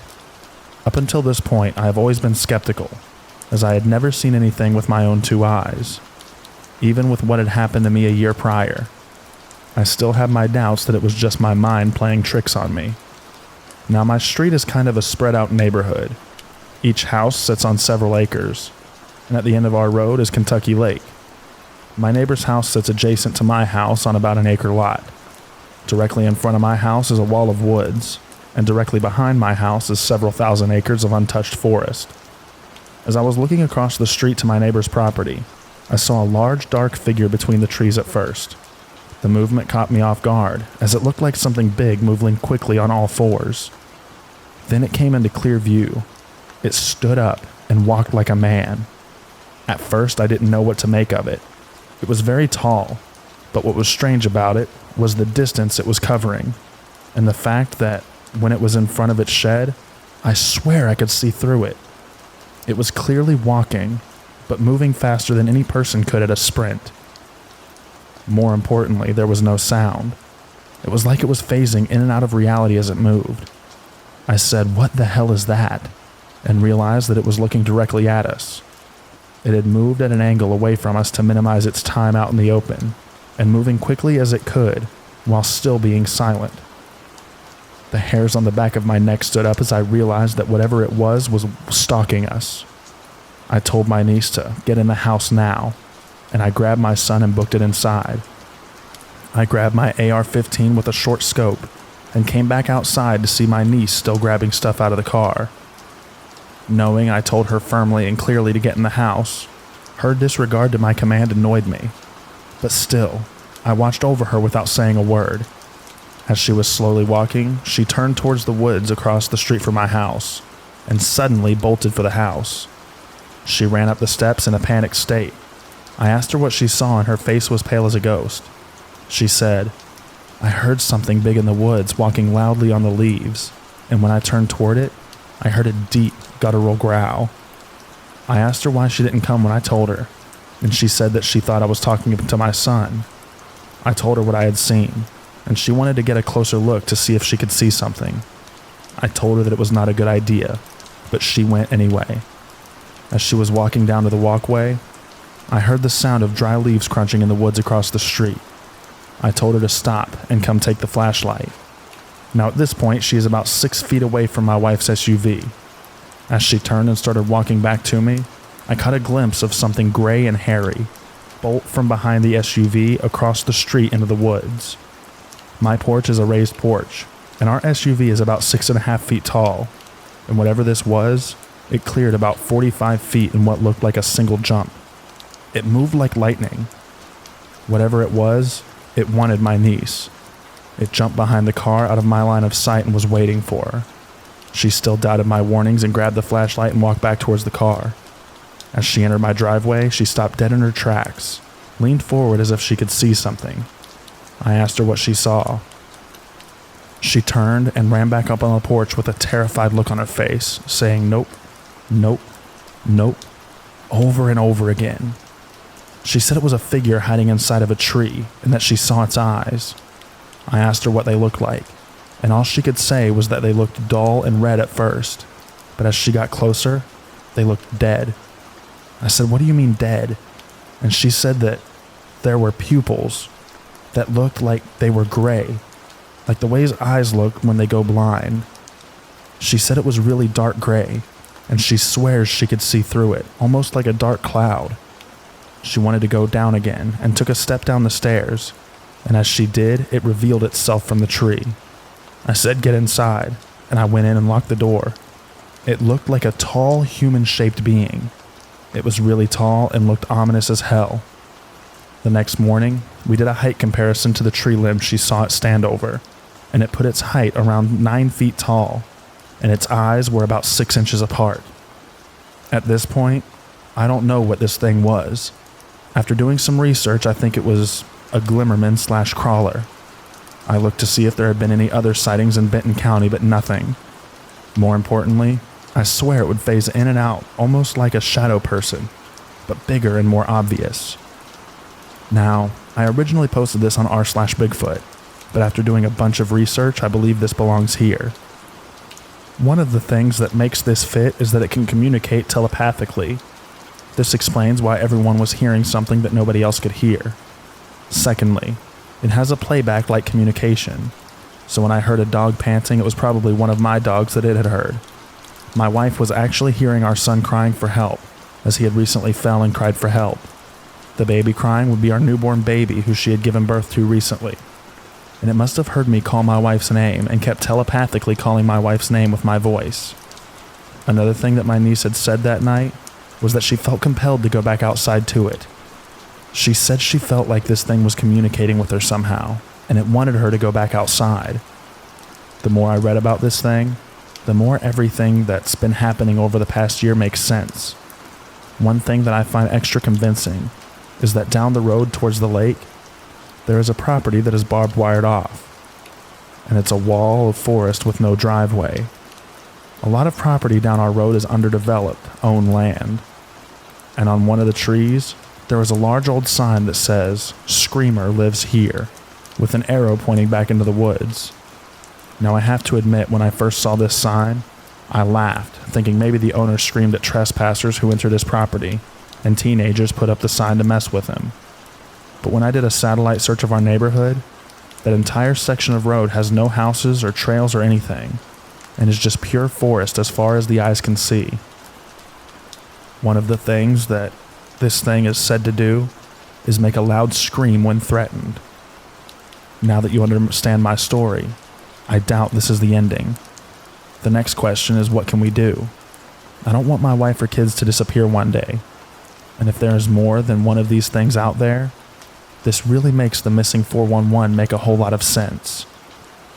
Up until this point, I have always been skeptical, as I had never seen anything with my own 2 eyes. Even with what had happened to me a year prior, I still had my doubts that it was just my mind playing tricks on me. Now my street is kind of a spread out neighborhood. Each house sits on several acres, and at the end of our road is Kentucky Lake. My neighbor's house sits adjacent to my house on about an acre lot. Directly in front of my house is a wall of woods, and directly behind my house is several thousand acres of untouched forest. As I was looking across the street to my neighbor's property, I saw a large dark figure between the trees at first. The movement caught me off guard, as it looked like something big moving quickly on all 4s. Then it came into clear view. It stood up and walked like a man. At first, I didn't know what to make of it. It was very tall, but what was strange about it was the distance it was covering, and the fact that when it was in front of its shed, I swear I could see through it. It was clearly walking, but moving faster than any person could at a sprint. More importantly, there was no sound. It was like it was phasing in and out of reality as it moved. I said, "What the hell is that?" and realized that it was looking directly at us. It had moved at an angle away from us to minimize its time out in the open, and moving quickly as it could, while still being silent. The hairs on the back of my neck stood up as I realized that whatever it was stalking us. I told my niece to get in the house now, and I grabbed my son and booked it inside. I grabbed my AR-15 with a short scope and came back outside to see my niece still grabbing stuff out of the car. Knowing I told her firmly and clearly to get in the house, her disregard to my command annoyed me. But still, I watched over her without saying a word. As she was slowly walking, she turned towards the woods across the street from my house and suddenly bolted for the house. She ran up the steps in a panicked state. I asked her what she saw and her face was pale as a ghost. She said, "I heard something big in the woods walking loudly on the leaves, and when I turned toward it, I heard a deep, guttural growl." I asked her why she didn't come when I told her, and she said that she thought I was talking to my son. I told her what I had seen, and she wanted to get a closer look to see if she could see something. I told her that it was not a good idea, but she went anyway. As she was walking down to the walkway, I heard the sound of dry leaves crunching in the woods across the street. I told her to stop and come take the flashlight. Now at this point, she is about 6 feet away from my wife's SUV. As she turned and started walking back to me, I caught a glimpse of something gray and hairy bolt from behind the SUV across the street into the woods. My porch is a raised porch, and our SUV is about 6.5 feet tall, and whatever this was, it cleared about 45 feet in what looked like a single jump. It moved like lightning. Whatever it was, it wanted my niece. It jumped behind the car out of my line of sight and was waiting for her. She still doubted my warnings and grabbed the flashlight and walked back towards the car. As she entered my driveway, she stopped dead in her tracks, leaned forward as if she could see something. I asked her what she saw. She turned and ran back up on the porch with a terrified look on her face, saying nope, nope, nope, over and over again. She said it was a figure hiding inside of a tree and that she saw its eyes. I asked her what they looked like, and all she could say was that they looked dull and red at first, but as she got closer, they looked dead. I said, "What do you mean dead?" And she said that there were pupils that looked like they were gray, like the way his eyes look when they go blind. She said it was really dark gray, and she swears she could see through it, almost like a dark cloud. She wanted to go down again and took a step down the stairs, and as she did, it revealed itself from the tree. I said, "Get inside," and I went in and locked the door. It looked like a tall, human-shaped being. It was really tall and looked ominous as hell. The next morning, we did a height comparison to the tree limb she saw it stand over, and it put its height around 9 feet tall, and its eyes were about 6 inches apart. At this point, I don't know what this thing was. After doing some research, I think it was a glimmerman/crawler. I looked to see if there had been any other sightings in Benton County, but nothing. More importantly, I swear it would phase in and out, almost like a shadow person, but bigger and more obvious. Now, I originally posted this on r/Bigfoot, but after doing a bunch of research, I believe this belongs here. One of the things that makes this fit is that it can communicate telepathically. This explains why everyone was hearing something that nobody else could hear. Secondly, it has a playback-like communication, so when I heard a dog panting, it was probably one of my dogs that it had heard. My wife was actually hearing our son crying for help, as he had recently fell and cried for help. The baby crying would be our newborn baby who she had given birth to recently. And it must have heard me call my wife's name and kept telepathically calling my wife's name with my voice. Another thing that my niece had said that night was that she felt compelled to go back outside to it. She said she felt like this thing was communicating with her somehow, and it wanted her to go back outside. The more I read about this thing, the more everything that's been happening over the past year makes sense. One thing that I find extra convincing is that down the road towards the lake, there is a property that is barbed wired off, and it's a wall of forest with no driveway. A lot of property down our road is underdeveloped, owned land, and on one of the trees, there is a large old sign that says, "Screamer lives here," with an arrow pointing back into the woods. Now I have to admit, when I first saw this sign, I laughed, thinking maybe the owner screamed at trespassers who entered his property, and teenagers put up the sign to mess with him. But when I did a satellite search of our neighborhood, that entire section of road has no houses or trails or anything, and is just pure forest as far as the eyes can see. One of the things that this thing is said to do is make a loud scream when threatened. Now that you understand my story, I doubt this is the ending. The next question is, what can we do? I don't want my wife or kids to disappear one day. And if there is more than one of these things out there, this really makes the missing 411 make a whole lot of sense.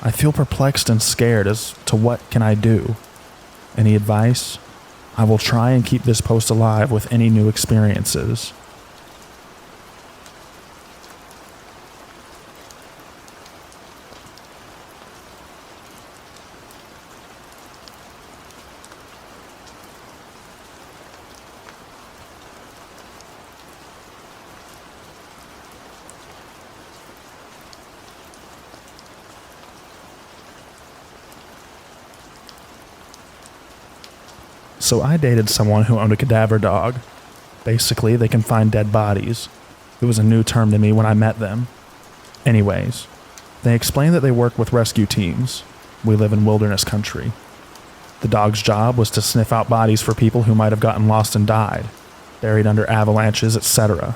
I feel perplexed and scared as to what can I do. Any advice? I will try and keep this post alive with any new experiences. So I dated someone who owned a cadaver dog. Basically, they can find dead bodies. It was a new term to me when I met them. Anyways, they explained that they work with rescue teams. We live in wilderness country. The dog's job was to sniff out bodies for people who might have gotten lost and died, buried under avalanches, etc.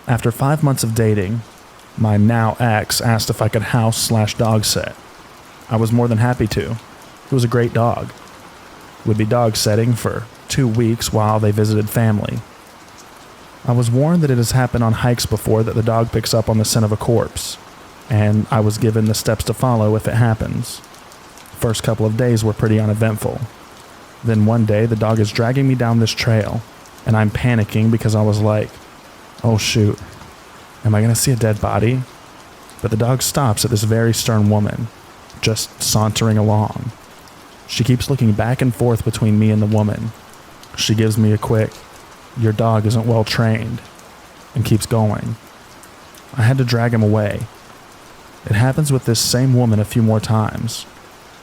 After 5 months of dating, my now ex asked if I could house/dog sit. I was more than happy to. It was a great dog. Would be dog setting for 2 weeks while they visited family. I was warned that it has happened on hikes before that the dog picks up on the scent of a corpse, and I was given the steps to follow if it happens. First couple of days were pretty uneventful. Then one day the dog is dragging me down this trail, and I'm panicking because I was like, oh shoot, am I going to see a dead body? But the dog stops at this very stern woman, just sauntering along. She keeps looking back and forth between me and the woman. She gives me a quick, "Your dog isn't well trained," and keeps going. I had to drag him away. It happens with this same woman a few more times,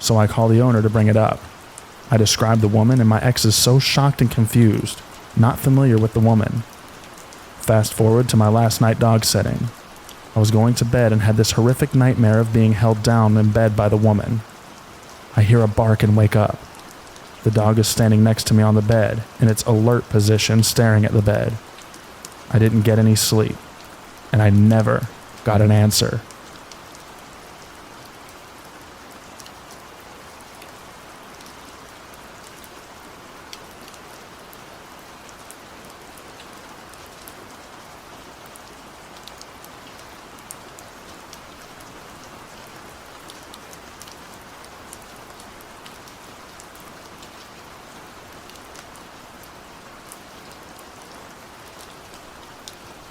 so I call the owner to bring it up. I describe the woman, and my ex is so shocked and confused, not familiar with the woman. Fast forward to my last night dog sitting. I was going to bed and had this horrific nightmare of being held down in bed by the woman. I hear a bark and wake up. The dog is standing next to me on the bed, in its alert position, staring at the bed. I didn't get any sleep, and I never got an answer.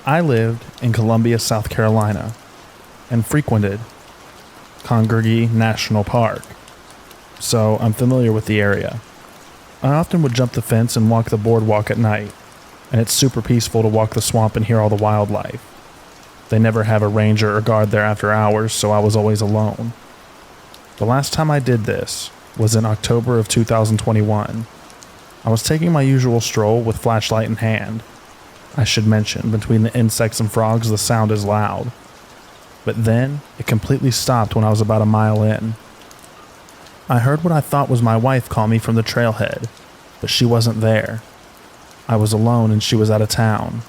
I lived in Columbia, South Carolina, and frequented Congaree National Park, so I'm familiar with the area. I often would jump the fence and walk the boardwalk at night, and it's super peaceful to walk the swamp and hear all the wildlife. They never have a ranger or guard there after hours, so I was always alone. The last time I did this was in October of 2021. I was taking my usual stroll with flashlight in hand. I should mention, between the insects and frogs, the sound is loud. But then, it completely stopped when I was about a mile in. I heard what I thought was my wife call me from the trailhead, but she wasn't there. I was alone and she was out of town.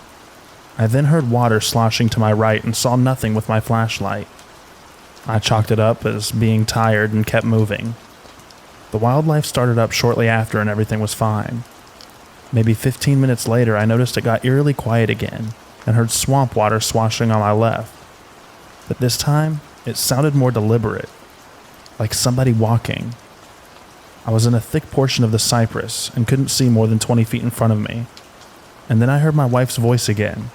I then heard water sloshing to my right and saw nothing with my flashlight. I chalked it up as being tired and kept moving. The wildlife started up shortly after and everything was fine. Maybe 15 minutes later, I noticed it got eerily quiet again and heard swamp water swashing on my left. But this time, it sounded more deliberate, like somebody walking. I was in a thick portion of the cypress and couldn't see more than 20 feet in front of me. And then I heard my wife's voice again.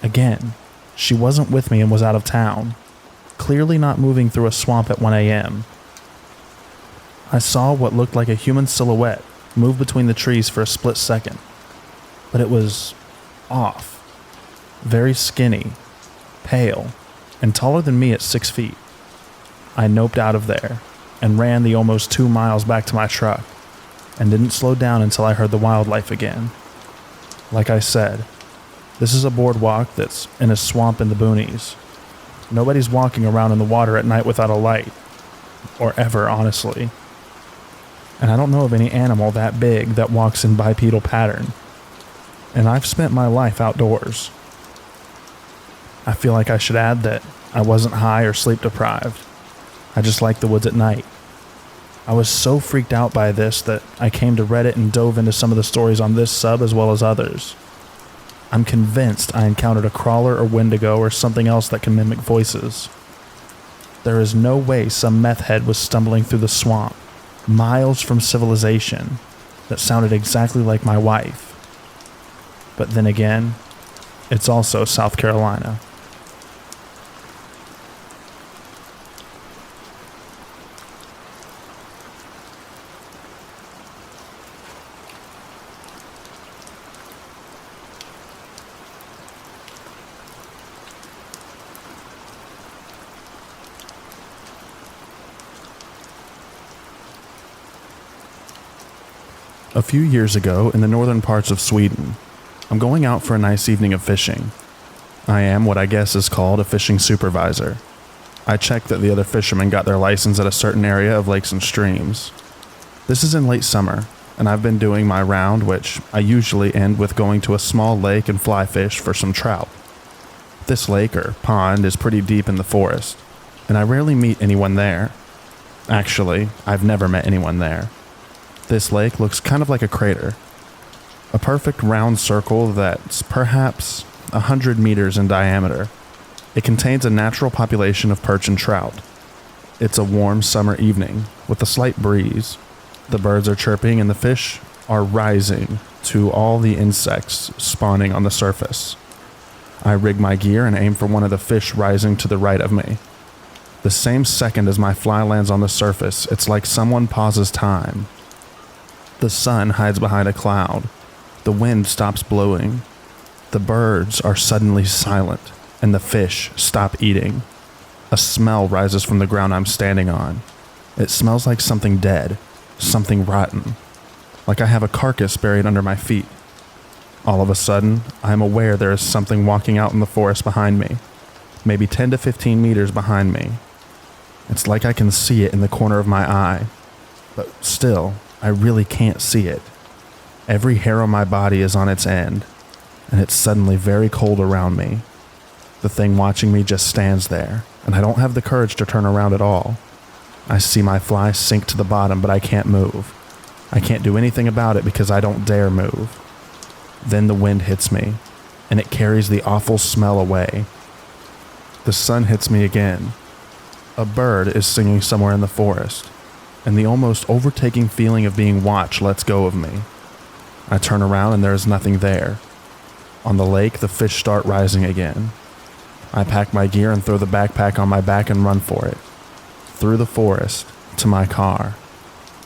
Again, she wasn't with me and was out of town, clearly not moving through a swamp at 1 a.m. I saw what looked like a human silhouette move between the trees for a split second, but it was off. Very skinny, pale, and taller than me at 6 feet. I noped out of there and ran the almost 2 miles back to my truck and didn't slow down until I heard the wildlife again. Like I said, this is a boardwalk that's in a swamp in the boonies. Nobody's walking around in the water at night without a light, or ever, honestly. and I don't know of any animal that big that walks in bipedal pattern. And I've spent my life outdoors. I feel like I should add that I wasn't high or sleep deprived. I just like the woods at night. I was so freaked out by this that I came to Reddit and dove into some of the stories on this sub as well as others. I'm convinced I encountered a crawler or wendigo or something else that can mimic voices. There is no way some meth head was stumbling through the swamp, miles from civilization, that sounded exactly like my wife. But then again, it's also South Carolina. A few years ago, in the northern parts of Sweden, I'm going out for a nice evening of fishing. I am what I guess is called a fishing supervisor. I check that the other fishermen got their license at a certain area of lakes and streams. This is in late summer, and I've been doing my round, which I usually end with going to a small lake and fly fish for some trout. This lake or pond is pretty deep in the forest, and I rarely meet anyone there. Actually, I've never met anyone there. This lake looks kind of like a crater. A perfect round circle that's perhaps 100 meters in diameter. It contains a natural population of perch and trout. It's a warm summer evening with a slight breeze. The birds are chirping and the fish are rising to all the insects spawning on the surface. I rig my gear and aim for one of the fish rising to the right of me. The same second as my fly lands on the surface, it's like someone pauses time. The sun hides behind a cloud. The wind stops blowing. The birds are suddenly silent, and the fish stop eating. A smell rises from the ground I'm standing on. It smells like something dead, something rotten, like I have a carcass buried under my feet. All of a sudden, I am aware there is something walking out in the forest behind me, maybe 10 to 15 meters behind me. It's like I can see it in the corner of my eye, but still, I really can't see it. Every hair on my body is on its end, and it's suddenly very cold around me. The thing watching me just stands there, and I don't have the courage to turn around at all. I see my fly sink to the bottom, but I can't move. I can't do anything about it because I don't dare move. Then the wind hits me, and it carries the awful smell away. The sun hits me again. A bird is singing somewhere in the forest, and the almost overtaking feeling of being watched lets go of me. I turn around and there is nothing there. On the lake, the fish start rising again. I pack my gear and throw the backpack on my back and run for it. Through the forest, to my car.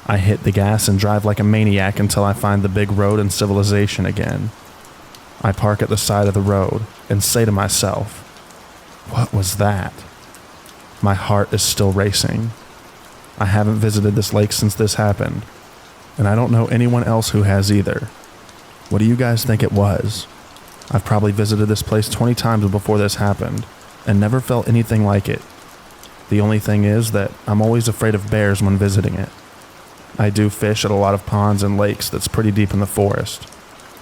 I hit the gas and drive like a maniac until I find the big road and civilization again. I park at the side of the road and say to myself, "What was that?" My heart is still racing. I haven't visited this lake since this happened, and I don't know anyone else who has either. What do you guys think it was? I've probably visited this place 20 times before this happened, and never felt anything like it. The only thing is that I'm always afraid of bears when visiting it. I do fish at a lot of ponds and lakes that's pretty deep in the forest.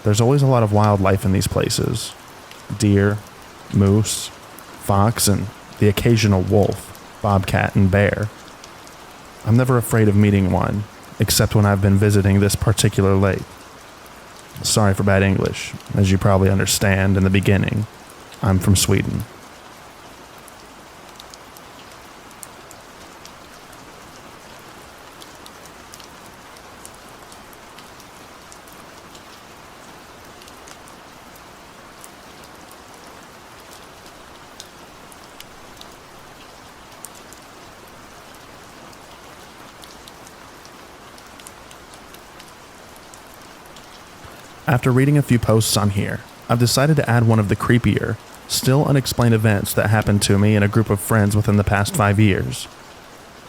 There's always a lot of wildlife in these places. Deer, moose, fox, and the occasional wolf, bobcat, and bear. I'm never afraid of meeting one, except when I've been visiting this particular lake. Sorry for bad English. As you probably understand in the beginning, I'm from Sweden. After reading a few posts on here, I've decided to add one of the creepier, still unexplained events that happened to me and a group of friends within the past 5 years.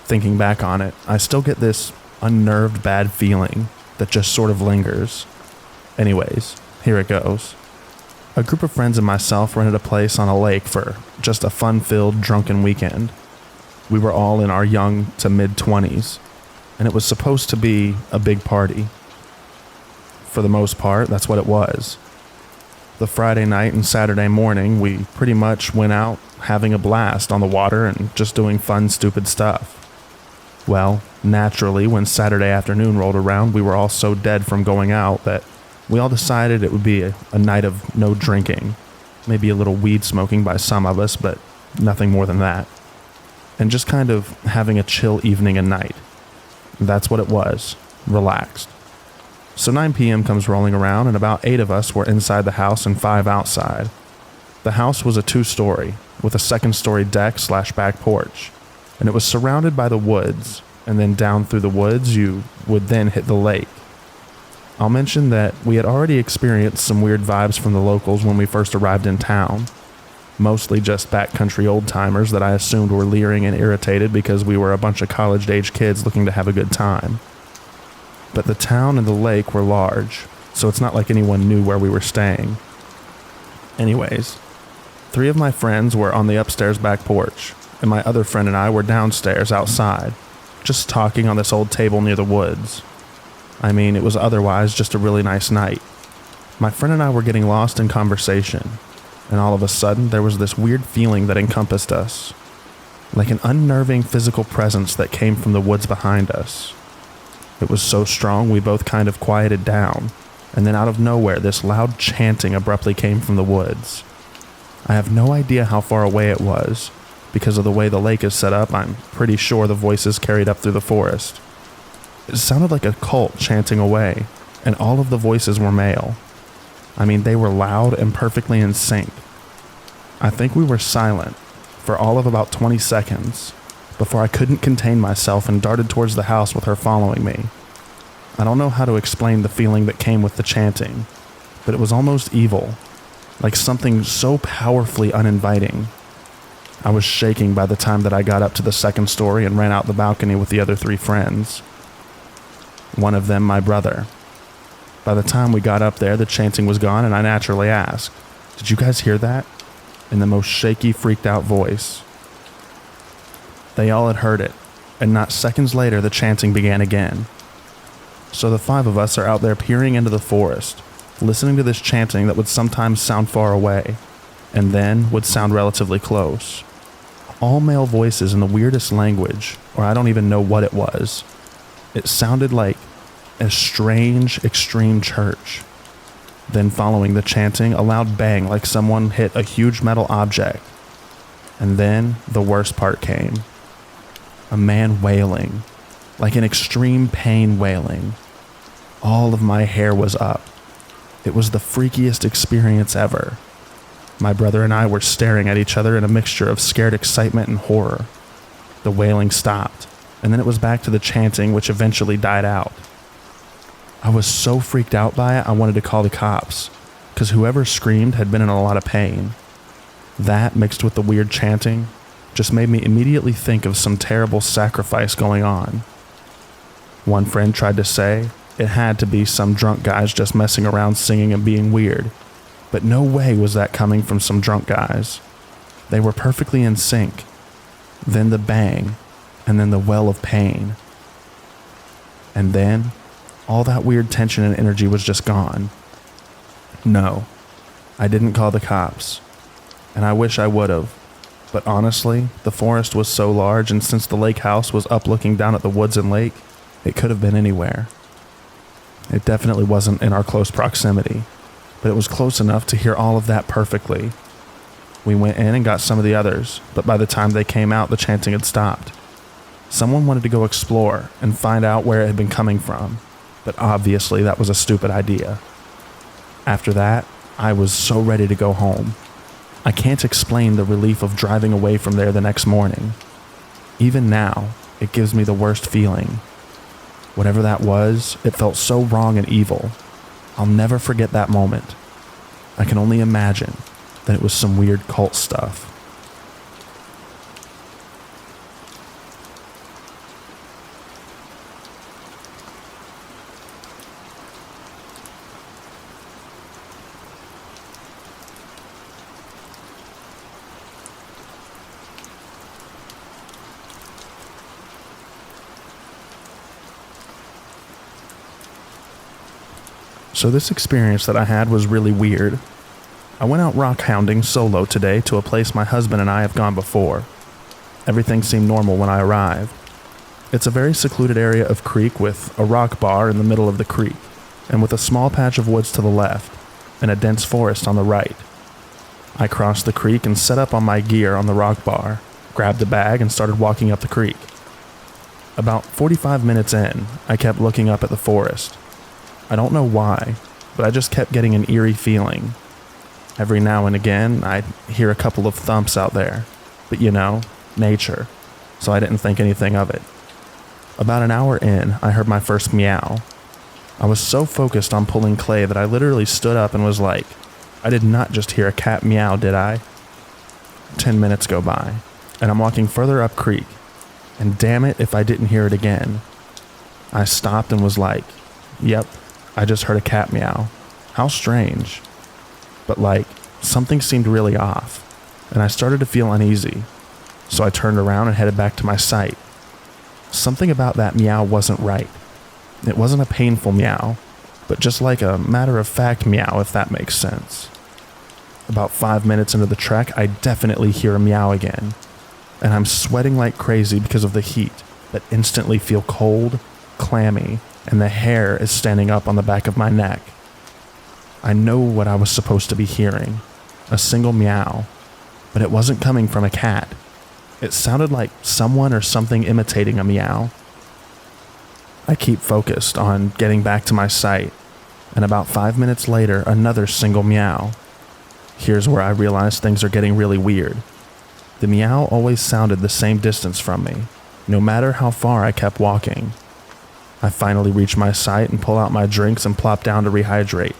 Thinking back on it, I still get this unnerved bad feeling that just sort of lingers. Anyways, here it goes. A group of friends and myself rented a place on a lake for just a fun-filled, drunken weekend. We were all in our young to mid-20s. and it was supposed to be a big party. For the most part, that's what it was. The Friday night and Saturday morning, we pretty much went out having a blast on the water and just doing fun, stupid stuff. Well, naturally, when Saturday afternoon rolled around, we were all so dead from going out that we all decided it would be a night of no drinking. Maybe a little weed smoking by some of us, but nothing more than that. And just kind of having a chill evening and night. That's what it was. Relaxed. So 9 p.m. comes rolling around, and about 8 of us were inside the house and 5 outside. The house was a 2-story, with a 2nd-story deck/back porch, and it was surrounded by the woods, and then down through the woods you would then hit the lake. I'll mention that we had already experienced some weird vibes from the locals when we first arrived in town. Mostly just backcountry old-timers that I assumed were leering and irritated because we were a bunch of college-age kids looking to have a good time. But the town and the lake were large, so it's not like anyone knew where we were staying. Anyways, 3 of my friends were on the upstairs back porch, and my other friend and I were downstairs outside, just talking on this old table near the woods. I mean, it was otherwise just a really nice night. My friend and I were getting lost in conversation, and all of a sudden there was this weird feeling that encompassed us, like an unnerving physical presence that came from the woods behind us. It was so strong we both kind of quieted down, and then out of nowhere this loud chanting abruptly came from the woods. I have no idea how far away it was. Because of the way the lake is set up, I'm pretty sure the voices carried up through the forest. It sounded like a cult chanting away, and all of the voices were male. I mean, they were loud and perfectly in sync. I think we were silent for all of about 20 seconds before I couldn't contain myself and darted towards the house with her following me. I don't know how to explain the feeling that came with the chanting, but it was almost evil, like something so powerfully uninviting. I was shaking by the time that I got up to the 2nd story and ran out the balcony with the other 3 friends. One of them my brother. By the time we got up there, the chanting was gone, and I naturally asked, "Did you guys hear that?" in the most shaky, freaked out voice. They all had heard it, and not seconds later the chanting began again. So the 5 of us are out there peering into the forest, listening to this chanting that would sometimes sound far away, and then would sound relatively close. All male voices in the weirdest language, or I don't even know what it was. It sounded like a strange, extreme church. Then following the chanting, a loud bang like someone hit a huge metal object. And then the worst part came. A man wailing, like an extreme pain wailing. All of my hair was up. It was the freakiest experience ever. My brother and I were staring at each other in a mixture of scared excitement and horror. The wailing stopped, and then it was back to the chanting, which eventually died out. I was so freaked out by it, I wanted to call the cops, because whoever screamed had been in a lot of pain. That, mixed with the weird chanting, just made me immediately think of some terrible sacrifice going on. One friend tried to say it had to be some drunk guys just messing around singing and being weird, but no way was that coming from some drunk guys. They were perfectly in sync. Then the bang, and then the well of pain. And then, all that weird tension and energy was just gone. No, I didn't call the cops, and I wish I would have. But honestly, the forest was so large, and since the lake house was up looking down at the woods and lake, it could have been anywhere. It definitely wasn't in our close proximity, but it was close enough to hear all of that perfectly. We went in and got some of the others, but by the time they came out, the chanting had stopped. Someone wanted to go explore and find out where it had been coming from, but obviously that was a stupid idea. After that, I was so ready to go home. I can't explain the relief of driving away from there the next morning. Even now, it gives me the worst feeling. Whatever that was, it felt so wrong and evil. I'll never forget that moment. I can only imagine that it was some weird cult stuff. So this experience that I had was really weird. I went out rock hounding solo today to a place my husband and I have gone before. Everything seemed normal when I arrived. It's a very secluded area of creek with a rock bar in the middle of the creek, and with a small patch of woods to the left, and a dense forest on the right. I crossed the creek and set up on my gear on the rock bar, grabbed a bag and started walking up the creek. About 45 minutes in, I kept looking up at the forest. I don't know why, but I just kept getting an eerie feeling. Every now and again, I'd hear a couple of thumps out there, but nature, so I didn't think anything of it. About an hour in, I heard my first meow. I was so focused on pulling clay that I literally stood up and was like, I did not just hear a cat meow, did I? 10 minutes go by, and I'm walking further up creek, and damn it if I didn't hear it again. I stopped and was like, yep, I just heard a cat meow. How strange. But something seemed really off, and I started to feel uneasy, so I turned around and headed back to my site. Something about that meow wasn't right. It wasn't a painful meow, but just like a matter-of-fact meow, if that makes sense. About 5 minutes into the trek, I definitely hear a meow again, and I'm sweating like crazy because of the heat, but instantly feel cold, clammy, and the hair is standing up on the back of my neck. I know what I was supposed to be hearing, a single meow, but it wasn't coming from a cat. It sounded like someone or something imitating a meow. I keep focused on getting back to my site, and about 5 minutes later, another single meow. Here's where I realize things are getting really weird. The meow always sounded the same distance from me, no matter how far I kept walking. I finally reach my site and pull out my drinks and plop down to rehydrate.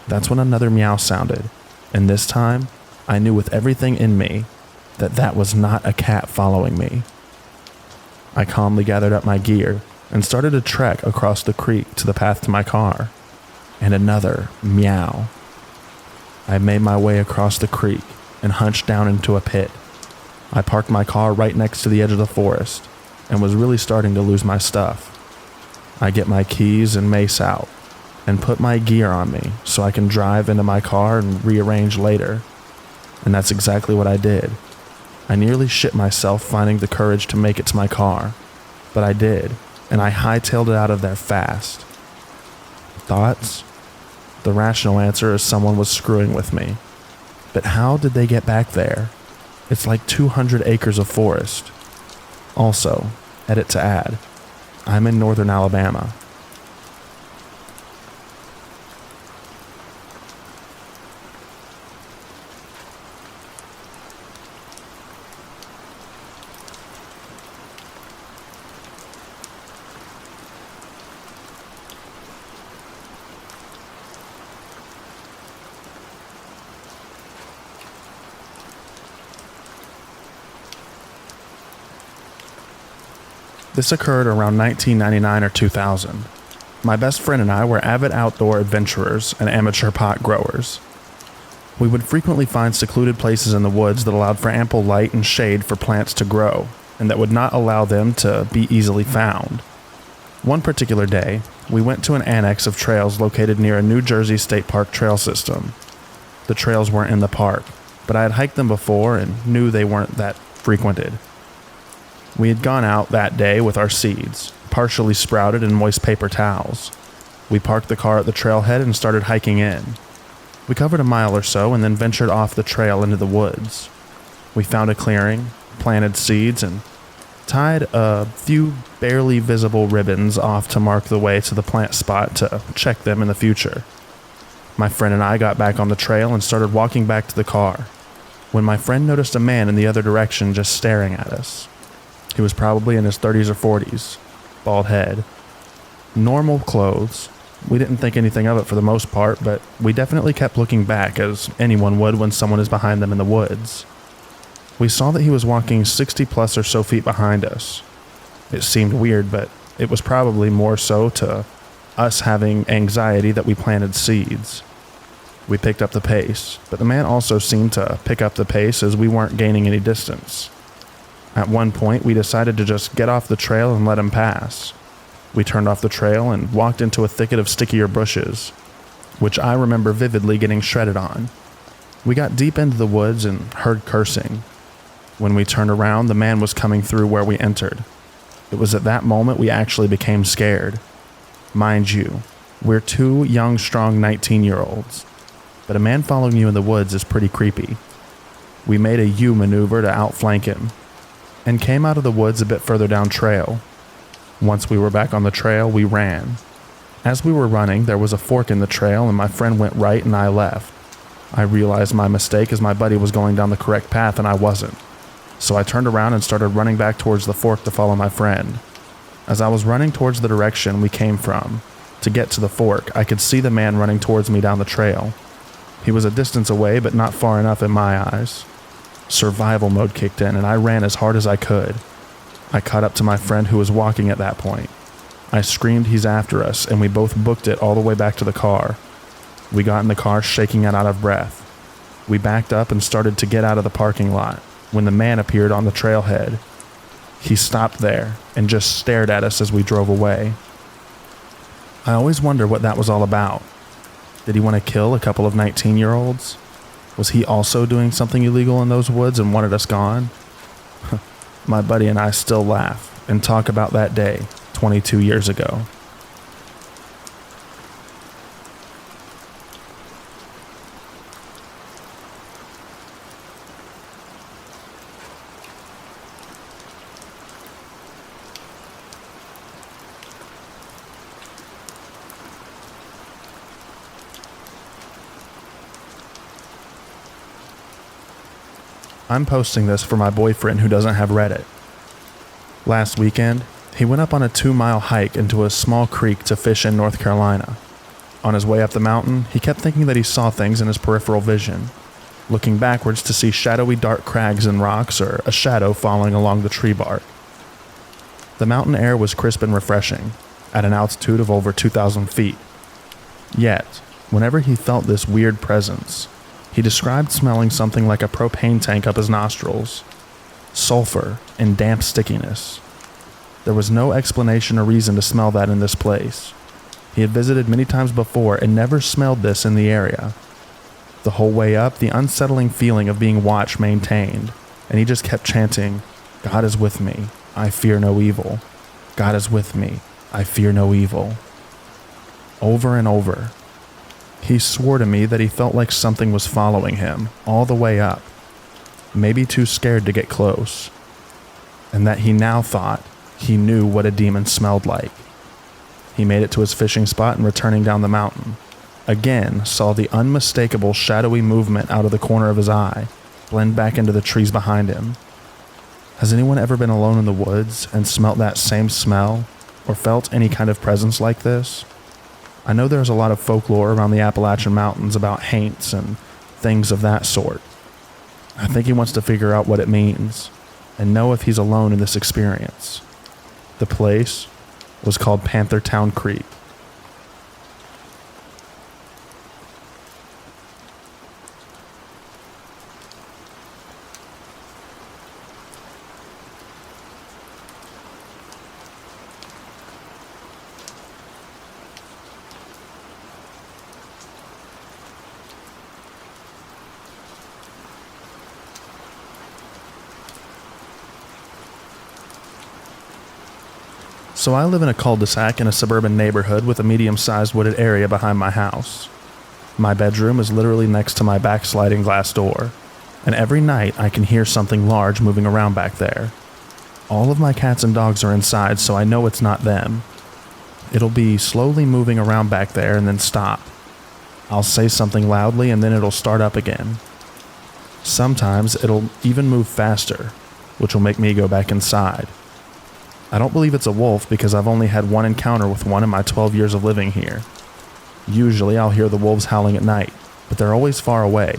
That's when another meow sounded, and this time, I knew with everything in me that that was not a cat following me. I calmly gathered up my gear and started to trek across the creek to the path to my car, and another meow. I made my way across the creek and hunched down into a pit. I parked my car right next to the edge of the forest and was really starting to lose my stuff. I get my keys and mace out and put my gear on me so I can drive into my car and rearrange later. And that's exactly what I did. I nearly shit myself finding the courage to make it to my car, but I did, and I hightailed it out of there fast. Thoughts? The rational answer is someone was screwing with me. But how did they get back there? It's like 200 acres of forest. Also, edit to add, I'm in northern Alabama. This occurred around 1999 or 2000. My best friend and I were avid outdoor adventurers and amateur pot growers. We would frequently find secluded places in the woods that allowed for ample light and shade for plants to grow, and that would not allow them to be easily found. One particular day, we went to an annex of trails located near a New Jersey State Park trail system. The trails weren't in the park, but I had hiked them before and knew they weren't that frequented. We had gone out that day with our seeds, partially sprouted in moist paper towels. We parked the car at the trailhead and started hiking in. We covered a mile or so and then ventured off the trail into the woods. We found a clearing, planted seeds, and tied a few barely visible ribbons off to mark the way to the plant spot to check them in the future. My friend and I got back on the trail and started walking back to the car, when my friend noticed a man in the other direction just staring at us. He was probably in his 30s or 40s, bald head, normal clothes. We didn't think anything of it for the most part, but we definitely kept looking back as anyone would when someone is behind them in the woods. We saw that he was walking 60 plus or so feet behind us. It seemed weird, but it was probably more so to us having anxiety that we planted seeds. We picked up the pace, but the man also seemed to pick up the pace as we weren't gaining any distance. At one point, we decided to just get off the trail and let him pass. We turned off the trail and walked into a thicket of stickier bushes. which I remember vividly getting shredded on. We got deep into the woods and heard cursing. When we turned around, the man was coming through where we entered. It was at that moment we actually became scared. Mind you, we're two young, strong 19-year-olds, but a man following you in the woods is pretty creepy. We made a U maneuver to outflank him, and came out of the woods a bit further down trail. Once we were back on the trail, we ran. As we were running, there was a fork in the trail and my friend went right and I left. I realized my mistake as my buddy was going down the correct path and I wasn't. So I turned around and started running back towards the fork to follow my friend. As I was running towards the direction we came from, to get to the fork, I could see the man running towards me down the trail. He was a distance away, but not far enough in my eyes. Survival mode kicked in and I ran as hard as I could. I caught up to my friend who was walking at that point. I screamed he's after us and we both booked it all the way back to the car. We got in the car shaking and out of breath. We backed up and started to get out of the parking lot when the man appeared on the trailhead. He stopped there and just stared at us as we drove away. I always wonder what that was all about. Did he want to kill a couple of 19-year-olds? Was he also doing something illegal in those woods and wanted us gone? My buddy and I still laugh and talk about that day 22 years ago. I'm posting this for my boyfriend who doesn't have Reddit. Last weekend, he went up on a 2-mile hike into a small creek to fish in North Carolina. On his way up the mountain, he kept thinking that he saw things in his peripheral vision, looking backwards to see shadowy dark crags and rocks or a shadow falling along the tree bark. The mountain air was crisp and refreshing, at an altitude of over 2,000 feet. Yet, whenever he felt this weird presence, he described smelling something like a propane tank up his nostrils, sulfur and damp stickiness. There was no explanation or reason to smell that in this place. He had visited many times before and never smelled this in the area. The whole way up, the unsettling feeling of being watched maintained, and he just kept chanting, "God is with me, I fear no evil. God is with me, I fear no evil." Over and over. He swore to me that he felt like something was following him all the way up, maybe too scared to get close, and that he now thought he knew what a demon smelled like. He made it to his fishing spot and returning down the mountain, again saw the unmistakable shadowy movement out of the corner of his eye blend back into the trees behind him. Has anyone ever been alone in the woods and smelt that same smell or felt any kind of presence like this? I know there's a lot of folklore around the Appalachian Mountains about haints and things of that sort. I think he wants to figure out what it means and know if he's alone in this experience. The place was called Panthertown Creek. So I live in a cul-de-sac in a suburban neighborhood with a medium-sized wooded area behind my house. My bedroom is literally next to my back sliding glass door, and every night I can hear something large moving around back there. All of my cats and dogs are inside, so I know it's not them. It'll be slowly moving around back there and then stop. I'll say something loudly and then it'll start up again. Sometimes it'll even move faster, which will make me go back inside. I don't believe it's a wolf because I've only had one encounter with one in my 12 years of living here. Usually I'll hear the wolves howling at night, but they're always far away.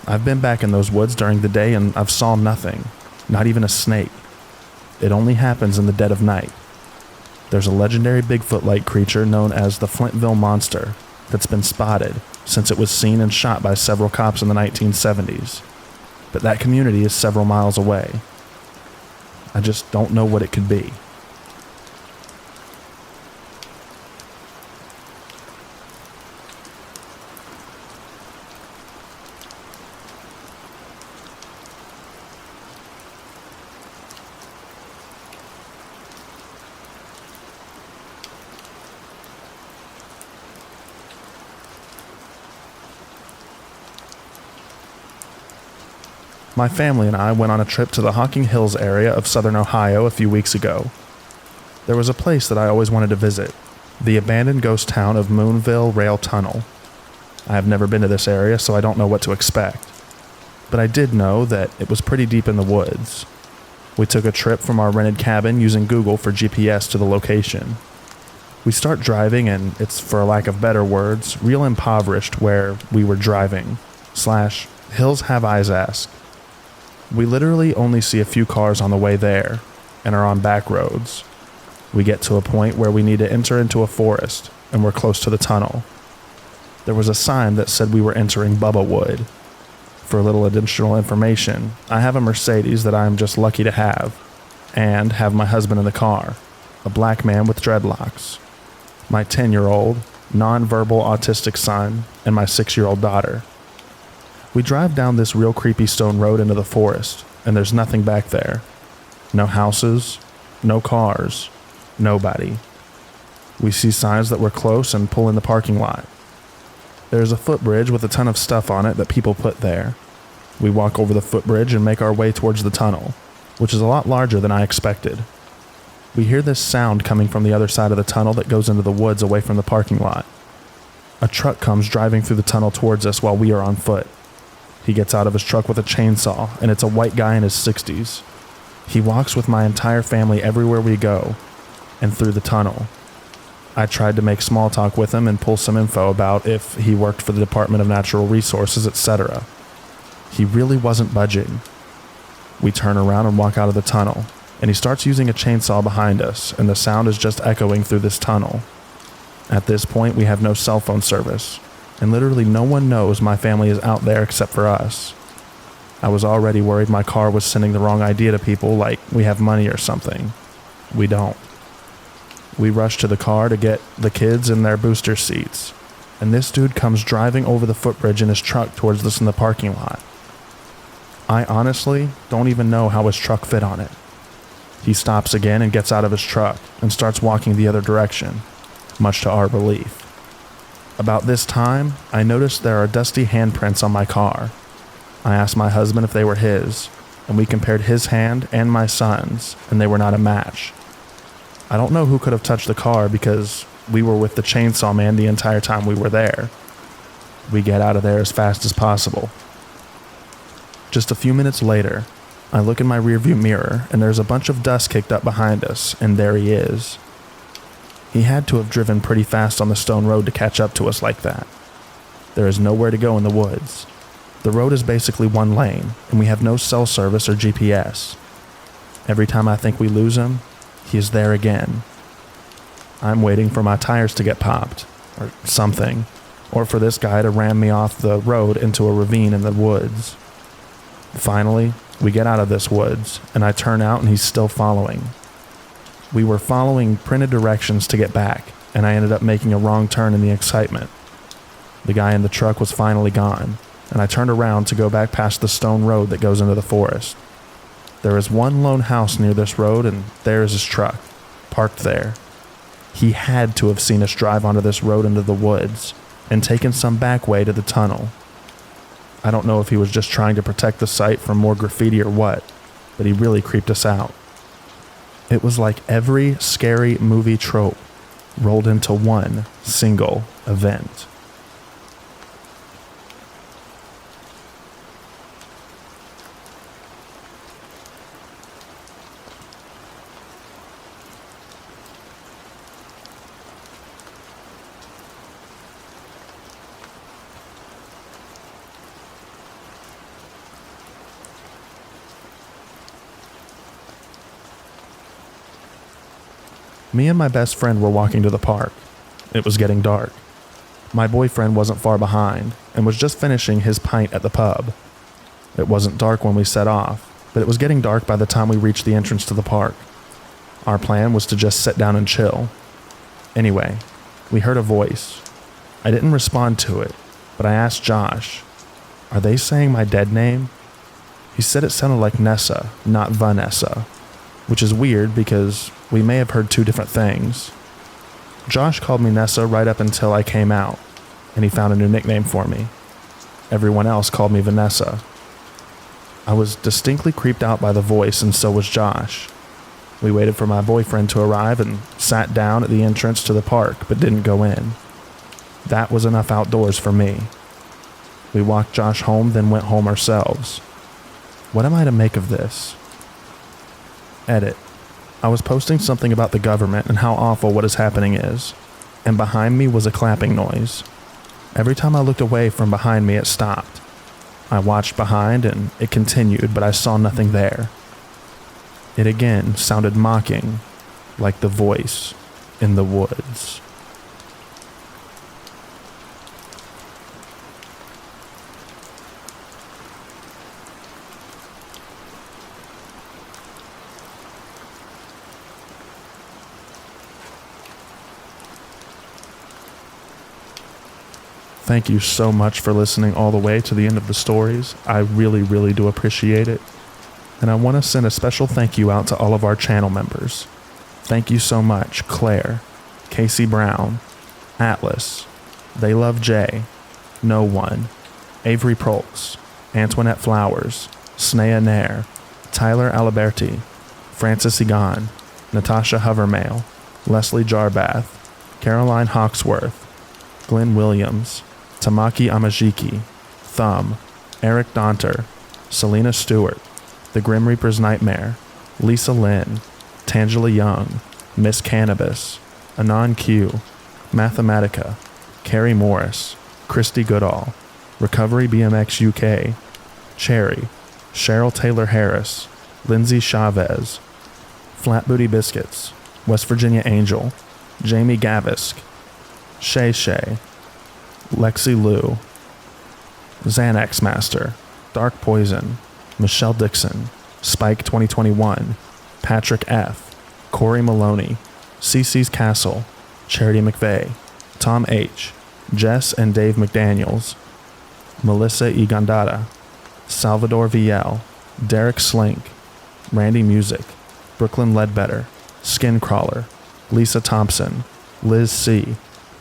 I've been back in those woods during the day and I've saw nothing, not even a snake. It only happens in the dead of night. There's a legendary Bigfoot-like creature known as the Flintville Monster that's been spotted since it was seen and shot by several cops in the 1970s. But that community is several miles away. I just don't know what it could be. My family and I went on a trip to the Hocking Hills area of southern Ohio a few weeks ago. There was a place that I always wanted to visit, the abandoned ghost town of Moonville Rail Tunnel. I have never been to this area, so I don't know what to expect. But I did know that it was pretty deep in the woods. We took a trip from our rented cabin using Google for GPS to the location. We start driving and it's, for lack of better words, real impoverished where we were driving, / Hills Have Eyes-esque. We literally only see a few cars on the way there and are on back roads. We get to a point where we need to enter into a forest and we're close to the tunnel. There was a sign that said we were entering Bubba Wood. For a little additional information, I have a Mercedes that I am just lucky to have, and have my husband in the car, a black man with dreadlocks, my 10-year-old, non-verbal autistic son, and my 6-year-old daughter. We drive down this real creepy stone road into the forest, and there's nothing back there. No houses, no cars, nobody. We see signs that we're close and pull in the parking lot. There's a footbridge with a ton of stuff on it that people put there. We walk over the footbridge and make our way towards the tunnel, which is a lot larger than I expected. We hear this sound coming from the other side of the tunnel that goes into the woods away from the parking lot. A truck comes driving through the tunnel towards us while we are on foot. He gets out of his truck with a chainsaw, and it's a white guy in his 60s. He walks with my entire family everywhere we go, and through the tunnel. I tried to make small talk with him and pull some info about if he worked for the Department of Natural Resources, etc. He really wasn't budging. We turn around and walk out of the tunnel, and he starts using a chainsaw behind us, and the sound is just echoing through this tunnel. At this point, we have no cell phone service, and literally no one knows my family is out there except for us. I was already worried my car was sending the wrong idea to people, like we have money or something. We don't. We rush to the car to get the kids in their booster seats, and this dude comes driving over the footbridge in his truck towards us in the parking lot. I honestly don't even know how his truck fit on it. He stops again and gets out of his truck and starts walking the other direction, much to our relief. About this time, I noticed there are dusty handprints on my car. I asked my husband if they were his, and we compared his hand and my son's, and they were not a match. I don't know who could have touched the car because we were with the chainsaw man the entire time we were there. We get out of there as fast as possible. Just a few minutes later, I look in my rearview mirror and there's a bunch of dust kicked up behind us, and there he is. He had to have driven pretty fast on the stone road to catch up to us like that. There is nowhere to go in the woods. The road is basically one lane, and we have no cell service or GPS. Every time I think we lose him, he is there again. I'm waiting for my tires to get popped, or something, or for this guy to ram me off the road into a ravine in the woods. Finally, we get out of this woods, and I turn out and he's still following. We were following printed directions to get back, and I ended up making a wrong turn in the excitement. The guy in the truck was finally gone, and I turned around to go back past the stone road that goes into the forest. There is one lone house near this road, and there is his truck, parked there. He had to have seen us drive onto this road into the woods and taken some back way to the tunnel. I don't know if he was just trying to protect the site from more graffiti or what, but he really creeped us out. It was like every scary movie trope rolled into one single event. Me and my best friend were walking to the park. It was getting dark. My boyfriend wasn't far behind and was just finishing his pint at the pub. It wasn't dark when we set off, but it was getting dark by the time we reached the entrance to the park. Our plan was to just sit down and chill. Anyway, we heard a voice. I didn't respond to it, but I asked Josh, "Are they saying my dead name?" He said it sounded like Nessa, not Vanessa, which is weird because we may have heard two different things. Josh called me Nessa right up until I came out, and he found a new nickname for me. Everyone else called me Vanessa. I was distinctly creeped out by the voice, and so was Josh. We waited for my boyfriend to arrive and sat down at the entrance to the park, but didn't go in. That was enough outdoors for me. We walked Josh home, then went home ourselves. What am I to make of this? Edit. I was posting something about the government and how awful what is happening is, and behind me was a clapping noise. Every time I looked away from behind me, it stopped. I watched behind and it continued, but I saw nothing there. It again sounded mocking, like the voice in the woods. Thank you so much for listening all the way to the end of the stories. I really, really do appreciate it. And I want to send a special thank you out to all of our channel members. Thank you so much, Claire, Casey Brown, Atlas, They Love Jay, No One, Avery Prolks, Antoinette Flowers, Snea Nair, Tyler Aliberti, Francis Egan, Natasha Hovermail, Leslie Jarbath, Caroline Hawksworth, Glenn Williams, Tamaki Amajiki, Thumb, Eric Donter, Selena Stewart, The Grim Reaper's Nightmare, Lisa Lynn, Tangela Young, Miss Cannabis, Anon Q, Mathematica, Carrie Morris, Christy Goodall, Recovery BMX UK, Cherry, Cheryl Taylor Harris, Lindsay Chavez, Flat Booty Biscuits, West Virginia Angel, Jamie Gavisk, Shay Shay, Lexi Lou, Xanax Master, Dark Poison, Michelle Dixon, Spike 2021, Patrick F., Corey Maloney, CC's Castle, Charity McVeigh, Tom H., Jess and Dave McDaniels, Melissa E. Gondata, Salvador VL, Derek Slink, Randy Music, Brooklyn Ledbetter, Skincrawler, Lisa Thompson, Liz C.,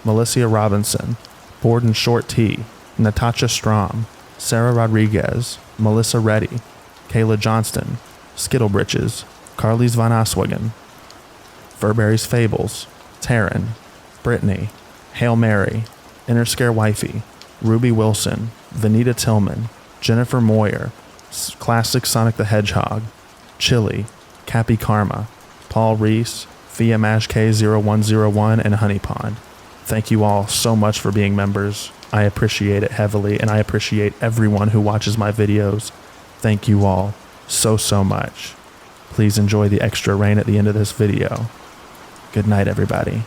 Melissa Robinson, Borden Short T., Natasha Strom, Sarah Rodriguez, Melissa Reddy, Kayla Johnston, Skittlebritches, Carlise Von Oswegen, Furberry's Fables, Taryn, Brittany, Hail Mary, Inner Scare Wifey, Ruby Wilson, Vanita Tillman, Jennifer Moyer, Classic Sonic the Hedgehog, Chili, Cappy Karma, Paul Reese, Fia Mash K0101, and Honey Pond. Thank you all so much for being members. I appreciate it heavily, and I appreciate everyone who watches my videos. Thank you all so much. Please enjoy the extra rain at the end of this video. Good night, everybody.